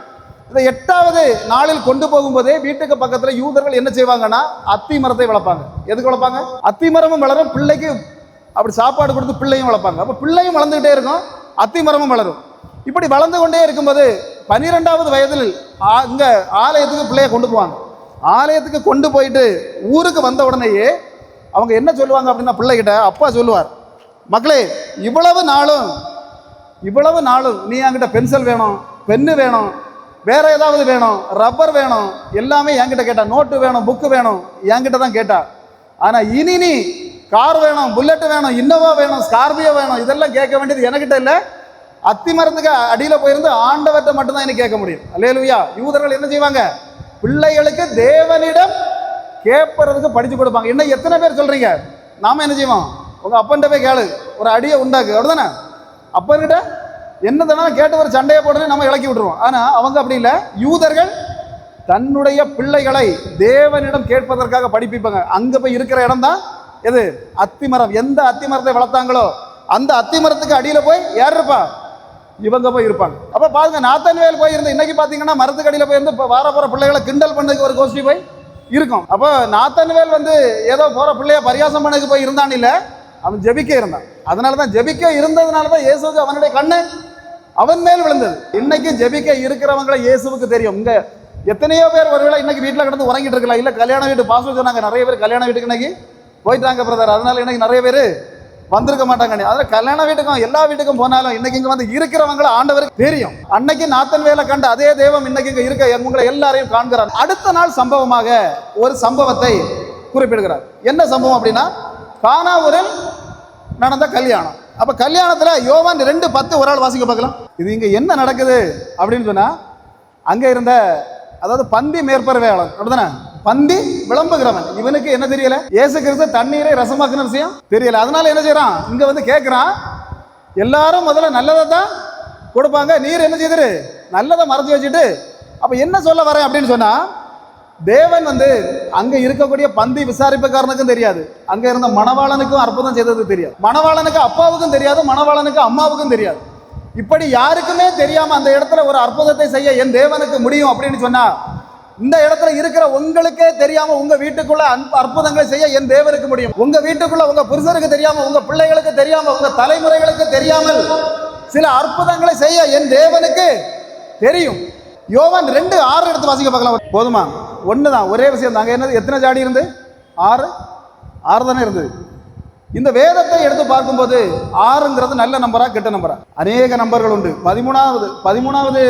இந்த 8வது நாளில் கொண்டு போகும்போதே வீட்டுக்கு பக்கத்துல யூதர்கள் என்ன செய்வாங்கன்னா, அத்தி மரத்தை வளர்ப்பாங்க. எதுக்கு வளர்ப்பாங்க? அத்தி மரமும் வளரும், பிள்ளைக்கு அப்படி சாப்பாடு கொடுத்து பிள்ளையும் வளர்ப்பாங்க. அப்ப பிள்ளையும் வளர்ந்துகிட்டே இருக்கும், அத்தி மரமும் வளரும். இப்படி வளர்ந்து கொண்டே இருக்கும்போது 12வது வயதில் இங்க ஆலயத்துக்கு பிள்ளைய கொண்டு போவாங்க. ஆலயத்துக்கு கொண்டு போயிட்டு ஊருக்கு வந்த உடனேயே அவங்க என்ன சொல்லுவாங்க அப்படின்னா, பிள்ளைகிட்ட அப்பா சொல்லுவார், மக்களே இவ்வளவு நாளும் நீ என்கிட்ட பென்சில் வேணும், பென்னு வேணும், வேற ஏதாவது வேணும், ரப்பர் வேணும், எல்லாமே என்கிட்ட கேட்டா. நோட்டு வேணும், புக்கு வேணும், என்கிட்ட தான் கேட்டா. ஆனா இனி நீ கார் வேணும், புல்லட் வேணும், இன்னோவா வேணும், ஸ்கார்பியோ வேணும், இதெல்லாம் கேட்க வேண்டியது எனக்கிட்ட இல்லை, அத்தி மரத்துக்கு அடியில போயிருந்து ஆண்டவர்கிட்ட மட்டும்தான் எனக்கு கேட்க முடியும். அல்லேலூயா. யூதர்கள் என்ன செய்வாங்க? பிள்ளைகளுக்கு தேவனிடம் கேட்பறதுக்கு படிச்சு கொடுப்பாங்க. இன்னும் எத்தனை பேர் சொல்றீங்க? நாம என்ன செய்வோம்? உங்க அப்பன்கிட்ட போய் கேளு, ஒரு அடியை உண்டாக்கு, அப்படிதானே? அப்பன்கிட்ட என்னதான கேட்டு ஒரு சண்டையை போட்டு நம்ம இலக்கி விட்டுருவோம். ஆனா அவங்க அப்படி இல்லை. யூதர்கள் தன்னுடைய பிள்ளைகளை தேவனிடம் கேட்பதற்காக படிப்பிப்பாங்க. அங்க போய் இருக்கிற இடம் தான் எது? அத்திமரம். எந்த அத்திமரத்தை வளர்த்தாங்களோ அந்த அத்திமரத்துக்கு அடியில போய் யார் இருப்பா? இவங்க போய் இருப்பாங்க. அப்ப பாருங்க, நாத்தன்வேல் போய் இருந்து இன்னைக்கு பாத்தீங்கன்னா மரத்துக்கு அடியில போய் இருந்து வார போற பிள்ளைகளை கிண்டல் பண்ணதுக்கு ஒரு கோஷ்டி போய் இருக்கும். அப்போ நாத்தன்வேல் ஏதோ போற பிள்ளைய பரியாசம் பண்ணதுக்கு போய் இருந்தான் இல்ல, அவன் ஜெபிக்க இருந்தான். அதனாலதான் ஜெபிக்க இருந்ததுனாலதான் இயேசுக்கு அவனுடைய கண்ணு அவன் மேல் விழுந்தது. இன்னைக்கு ஜெபிக்க இருக்கிறவங்களை இயேசுவுக்கு தெரியும். இங்க எத்தனையோ பேர் ஒருவேளை இன்னைக்கு வீட்டுல கிடந்து உறங்கிட்டு இருக்கலாம். இல்ல கல்யாண வீட்டு பாஸ்டர் சொன்னாங்க, நிறைய பேர் கல்யாண வீட்டுக்கு இன்னைக்கு போயிட்டாங்க பிரதர், அதனால இன்னைக்கு நிறைய பேர் வந்திருக்க மாட்டாங்க. அதனால கல்யாண வீட்டுக்கும் எல்லா வீட்டுக்கும் போனாலும் இன்னைக்கு இங்க இருக்கிறவங்களை ஆண்டவருக்கு தெரியும். அன்னைக்கு நாத்தன்வேலை கண்ட அதே தெய்வம் இன்னைக்கு இங்க இருக்க உங்களை எல்லாரையும் காண்கிறார். அடுத்த நாள் சம்பவமாக ஒரு சம்பவத்தை குறிப்பிடுகிறார். என்ன சம்பவம் அப்படின்னா, கானாவூரில் நடந்த கல்யாணம். அப்ப கல்யாணத்துல யோவான் 2:10 ஒரு ஆள் வாசிக்க பார்க்கலாம். இது இங்க என்ன நடக்குது அப்படின்னு சொன்னா, அங்க இருந்த அதாவது பந்தி மேற்பறவையாளர் அப்படிதானே, பந்தி விளம்புகிறவன், இவனுக்கு என்ன தெரியல? இயேசு கிறிஸ்து தண்ணீரை ரசமாக்குன விஷயம் தெரியல. அதனால என்ன செய்யறான்? இங்க கேட்கிறான், எல்லாரும் முதல்ல நல்லதை தான் கொடுப்பாங்க, நீர் என்ன செய்திரு? நல்லதை மறைச்சு வச்சுட்டு. அப்ப என்ன சொல்ல வரேன் அப்படின்னு சொன்னா, தேவன் அங்க இருக்கக்கூடிய பந்தி விசாரிப்புக்காரனுக்கும் தெரியாது, அங்க இருந்த மணவாளனுக்கும் அற்புதம் செய்தது தெரியாது, மணவாளனுக்கு அப்பாவுக்கும் தெரியாது, மணவாளனுக்கு அம்மாவுக்கும் தெரியாது. இப்படி யாருக்குமே தெரியாம அந்த இடத்துல ஒரு அற்புதத்தை செய்ய என் தேவனுக்கு முடியும் அப்படின்னு சொன்னா, இந்த இடத்துல இருக்கிற உங்களுக்கே தெரியாம உங்க வீட்டுக்குள்ள அற்புதங்களை செய்ய என் தேவனுக்கு முடியும். உங்க வீட்டுக்குள்ள உங்க புருஷருக்கு தெரியாம, உங்க பிள்ளைகளுக்கு தெரியாம, உங்க தலைமுறைகளுக்கு தெரியாமல் சில அற்புதங்களை செய்ய என் தேவனுக்கு தெரியும். யோவான் 2:6 எடுத்து வாசிக்க பார்க்கலாம். போதுமா? ஒண்ணுதான், ஒரே விஷயம் தாங்க. என்னது? எத்தனை ஜாடி இருந்து? 6 தானே இருந்தது. இந்த வேதத்தை எடுத்து பார்க்கும்போது 6ங்கிறது நல்ல நம்பரா கெட்ட நம்பரா? அநேக நம்பர்கள் உண்டு. 13வது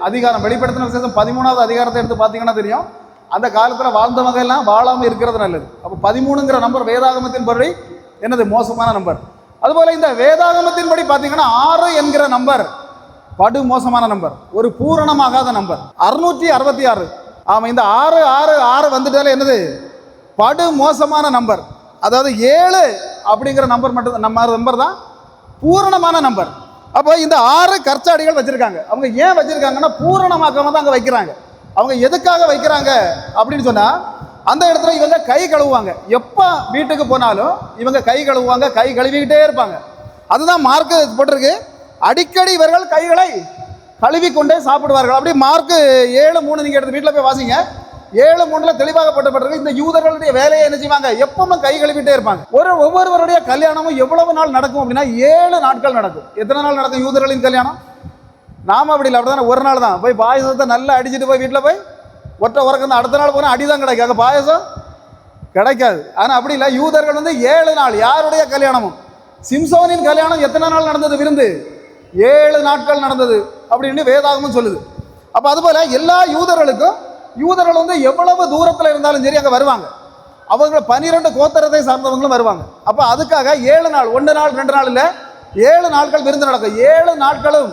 அதிகாரம், வெளிப்படுத்தின விசேஷம் 13வது அதிகாரத்தை எடுத்து பார்த்தீங்கன்னா தெரியும், அந்த காலத்துல வாழ்ந்தவங்க எல்லாம் வாழாம இருக்கிறது நல்லது. அப்போ 13ங்கிற நம்பர் வேதாகமத்தின் படி என்னது? மோசமான நம்பர். அதுபோல இந்த வேதாகமத்தின் படி பார்த்தீங்கன்னா 6 என்கிற நம்பர் படு மோசமான நம்பர், ஒரு பூரணமாகாத நம்பர். 666. ஆமா, இந்த 6 வந்துட்டாலே என்னது? படு மோசமான நம்பர். அதாவது 7 அப்படிங்கிற நம்பர் மட்டும் நம்பர் தான் பூரணமான நம்பர். அப்போ இந்த 6 கற்சாடிகள் வச்சிருக்காங்க. அவங்க ஏன் வச்சிருக்காங்கன்னா, பூரணமாக்காம தான் அங்க வைக்கிறாங்க. அவங்க எதுக்காக வைக்கிறாங்க அப்படின்னு சொன்னா, அந்த இடத்துல இவங்க கை கழுவுவாங்க. எப்ப வீட்டுக்கு போனாலும் இவங்க கை கழுவுவாங்க, கை கழுவிக்கிட்டே இருப்பாங்க. அதுதான் மார்க்கு போட்டிருக்கு, அடிக்கடி இவர்கள் கைகளை கழுவி கொண்டே சாப்பிடுவார்கள். அப்படி மார்க்கு 7:3 நீங்க எடுத்து வீட்டில் போய் வாசிங்க. 7:3 தெளிவாக போட்டப்பட்டிருக்கு. இந்த யூதர்களுடைய வேலையை என்ன செய்வாங்க? எப்பவுமே கை கழுவிட்டே இருப்பாங்க. ஒவ்வொருவருடைய கல்யாணமும் எவ்வளவு நாள் நடக்கும் அப்படின்னா 7 நாட்கள் நடக்கும். எத்தனை நாள் நடக்கும் யூதர்களின் கல்யாணம்? நாம அப்படி இல்லை, அப்படிதானே? ஒரு நாள் தான். போய் பாயசத்தை நல்லா அடிச்சுட்டு போய் வீட்டில் போய் ஒற்றை உறக்கம், அடுத்த நாள் போனால் அடிதான் கிடைக்கும், அங்கே பாயசம் கிடைக்காது. ஆனால் அப்படி இல்லை, யூதர்கள் 7 நாள். யாருடைய கல்யாணமும்? சிம்சோனின் கல்யாணம் எத்தனை நாள் நடந்தது? விருந்து 7 நாட்கள் நடந்தது அப்படின்னு வேதாகமும் சொல்லுது. அப்போ அதுபோல எல்லா யூதர்களுக்கும் யூதர்கள் எவ்வளவு தூரத்தில் இருந்தாலும் சரி அங்கே வருவாங்க. அவங்க 12 கோத்திரத்தை சார்ந்தவங்களும் வருவாங்க. அப்போ அதுக்காக 7 நாள், 1 நாள் 2 நாள் இல்லை, 7 நாட்கள் விருந்து நடக்கும். 7 நாட்களும்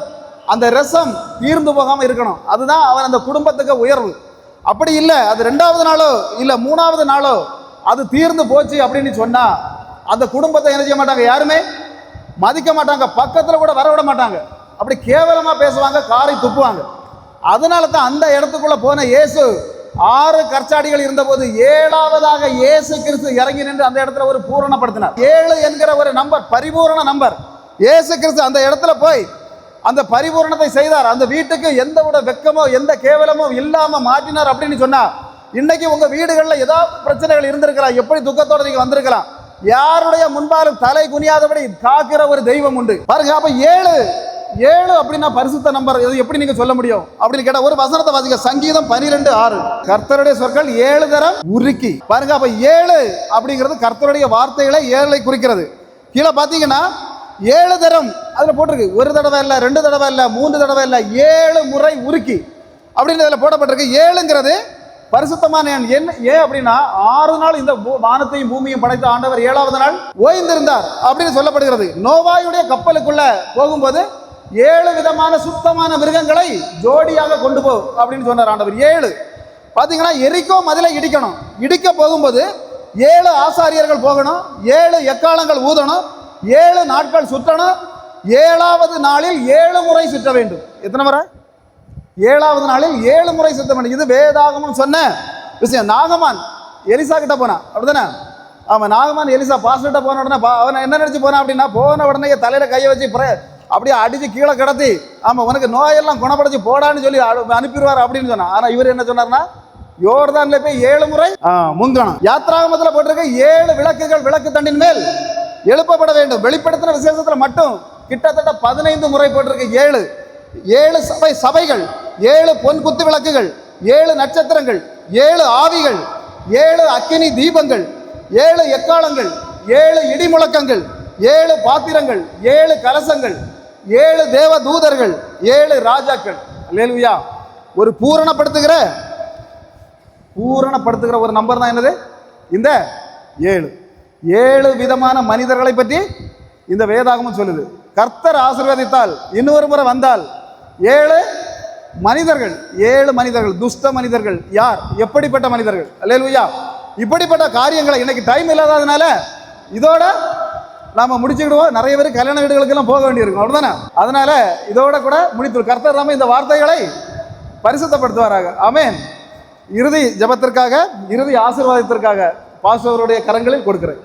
அந்த ரசம் தீர்ந்து போகாமல் இருக்கணும். அதுதான் அவன் அந்த குடும்பத்துக்கு உயர்வு. அப்படி இல்லை, அது 2வது நாளோ இல்லை 3வது நாளோ அது தீர்ந்து போச்சு அப்படின்னு சொன்னா அந்த குடும்பத்தை என்ன செய்ய மாட்டாங்க? யாருமே மதிக்க மாட்டாங்க, பக்கத்தில் கூட வர விட மாட்டாங்க. அப்படி கேவலமாக பேசுவாங்க, காரை துப்புவாங்க. அதனால தான் அந்த இடத்துக்குள்ள போன இயேசு 6 கற்சாடிகள் இருந்தபோது 7வதாக இயேசு கிறிஸ்து இறங்கி நின்று அந்த இடத்துல ஒரு பூரணப்படுத்தினார். 7 என்கிற ஒரு நம்பர், பரிபூரண நம்பர். இயேசு கிறிஸ்து அந்த இடத்துல போய் அந்த பரிபூரணத்தை செய்தார். அந்த வீட்டுக்கு எந்த விட வெக்கமோ எந்த கேவலமோ இல்லாம மாற்றினார் அப்படின்னு சொன்னா, இன்னைக்கு உங்க வீடுகளில் ஏதாவது பிரச்சனைகள் இருந்திருக்கலாம், எப்படி துக்கத்தோட நீங்க வந்திருக்கலாம். யாருடைய முன்பாலும் தலை குனியாதபடி காக்கிற ஒரு தெய்வம் உண்டு பாருங்க. அப்ப 7 அப்படின்னா பரிசுத்த நம்பர். இது எப்படி நீங்க சொல்ல முடியும் அப்படின்னு கேட்டா ஒரு வசனத்தை வாசிக்க, சங்கீதம் 12:6. கர்த்தருடைய சொற்கள் 7 தரம் உருக்கி. பாருங்க, அப்ப 7 அப்படிங்கிறது கர்த்தருடைய வார்த்தைகளை 7ஐ குறிக்கிறது. கீழே பாத்தீங்கன்னா 7 தரம் அதுல போட்டிருக்கு. 1 தடவை இல்லை, 2 தடவை இல்லை, 3 தடவை இல்லை, 7 முறை உருக்கி அப்படின்னு அதுல போடப்பட்டிருக்கு. 7ங்கிறது பரிசுத்தமான எண். ஏன் அப்படின்னா 6 நாள் இந்த வானத்தையும் பூமியும் படைத்த ஆண்டவர் 7வது நாள் ஓய்ந்திருந்தார் அப்படின்னு சொல்லப்படுகிறது. நோவாயுடைய கப்பலுக்குள்ள போகும்போது 7 விதமான சுத்தமான மிருகங்களை ஜோடியாக கொண்டு போ அப்படின்னு சொன்னார் ஆண்டவர். 7 பாத்தீங்கன்னா எரிக்கோ மதிலை இடிக்கணும். இடிக்க போகும்போது 7 ஆசாரியர்கள் போகணும், 7 எக்காலங்கள் ஊதணும், 7 நாட்கள் சுற்றணும், 7வது நாளில் 7 முறை சுற்ற வேண்டும். எத்தனை முறை? 7வது நாளில் 7 முறை சுத்த வேண்டும். இது வேதாகமம் சொன்ன விஷயம். நாகமான் எலிசா கிட்ட போனா, அப்படிதானே? ஆமா, நாகமான் எலிசா பாஸ்டர்கிட்ட போன உடனே அவன் என்ன நினைச்சு போனா அப்படின்னா, போன உடனே தலையில கையை வச்சு அப்படியே அடிச்சு கீழே கிடத்தி, ஆமா உனக்கு நோயெல்லாம் குணப்படுத்தி போடான்னு சொல்லி அனுப்பிடுவார் அப்படின்னு சொன்னா. ஆனா இவர் என்ன சொன்னார்னா, யோர்தான்ல போய் 7 முறை முங்கணும். யாத்ராகமத்துல போட்டிருக்க 7 விளக்குகள் விளக்கு தண்டின் மேல் எழுப்பப்பட வேண்டும். வெளிப்படுத்தின விசேஷத்துல மட்டும் கிட்டத்தட்ட 15 முறை போட்டிருக்கு. 7 சபைகள், 7 பொன் குத்து விளக்குகள், 7 நட்சத்திரங்கள், 7 ஆவிகள், 7 அக்கினி தீபங்கள், 7 எக்காலங்கள், 7 இடி முழக்கங்கள், 7 பாத்திரங்கள், 7 கலசங்கள், 7 தேவ தூதர்கள், 7 ராஜாக்கள். அல்லேலூயா. ஒரு பூரணப்படுத்துகிற ஒரு நம்பர் தான் என்னது? இந்த 7 விதமான மனிதர்களை பற்றி இந்த வேதாகமம் சொல்லுது. கர்த்தர் ஆசீர்வதித்தால் இன்னொரு முறை வந்தால் 7 மனிதர்கள், துஷ்ட மனிதர்கள். யார்? எப்படிப்பட்ட மனிதர்கள்? அல்லேலூயா. இப்படிப்பட்ட காரியங்களை இன்னைக்கு டைம் இல்லாததுனால இதோட நாம முடிச்சுக்கிடுவோம். நிறைய பேர் கல்யாண வீடுகளுக்கெல்லாம் போக வேண்டியிருக்கும், அவ்வளவுதானே? அதனால இதோட கூட முடித்து கர்த்தர் நாம இந்த வார்த்தைகளை பரிசுத்தப்படுத்துவாராக. ஆமென். இறுதி ஜெபத்திற்காக, இறுதி ஆசீர்வாதத்திற்காக பாஸ்டருடைய கரங்களில் கொடுக்கிறேன்.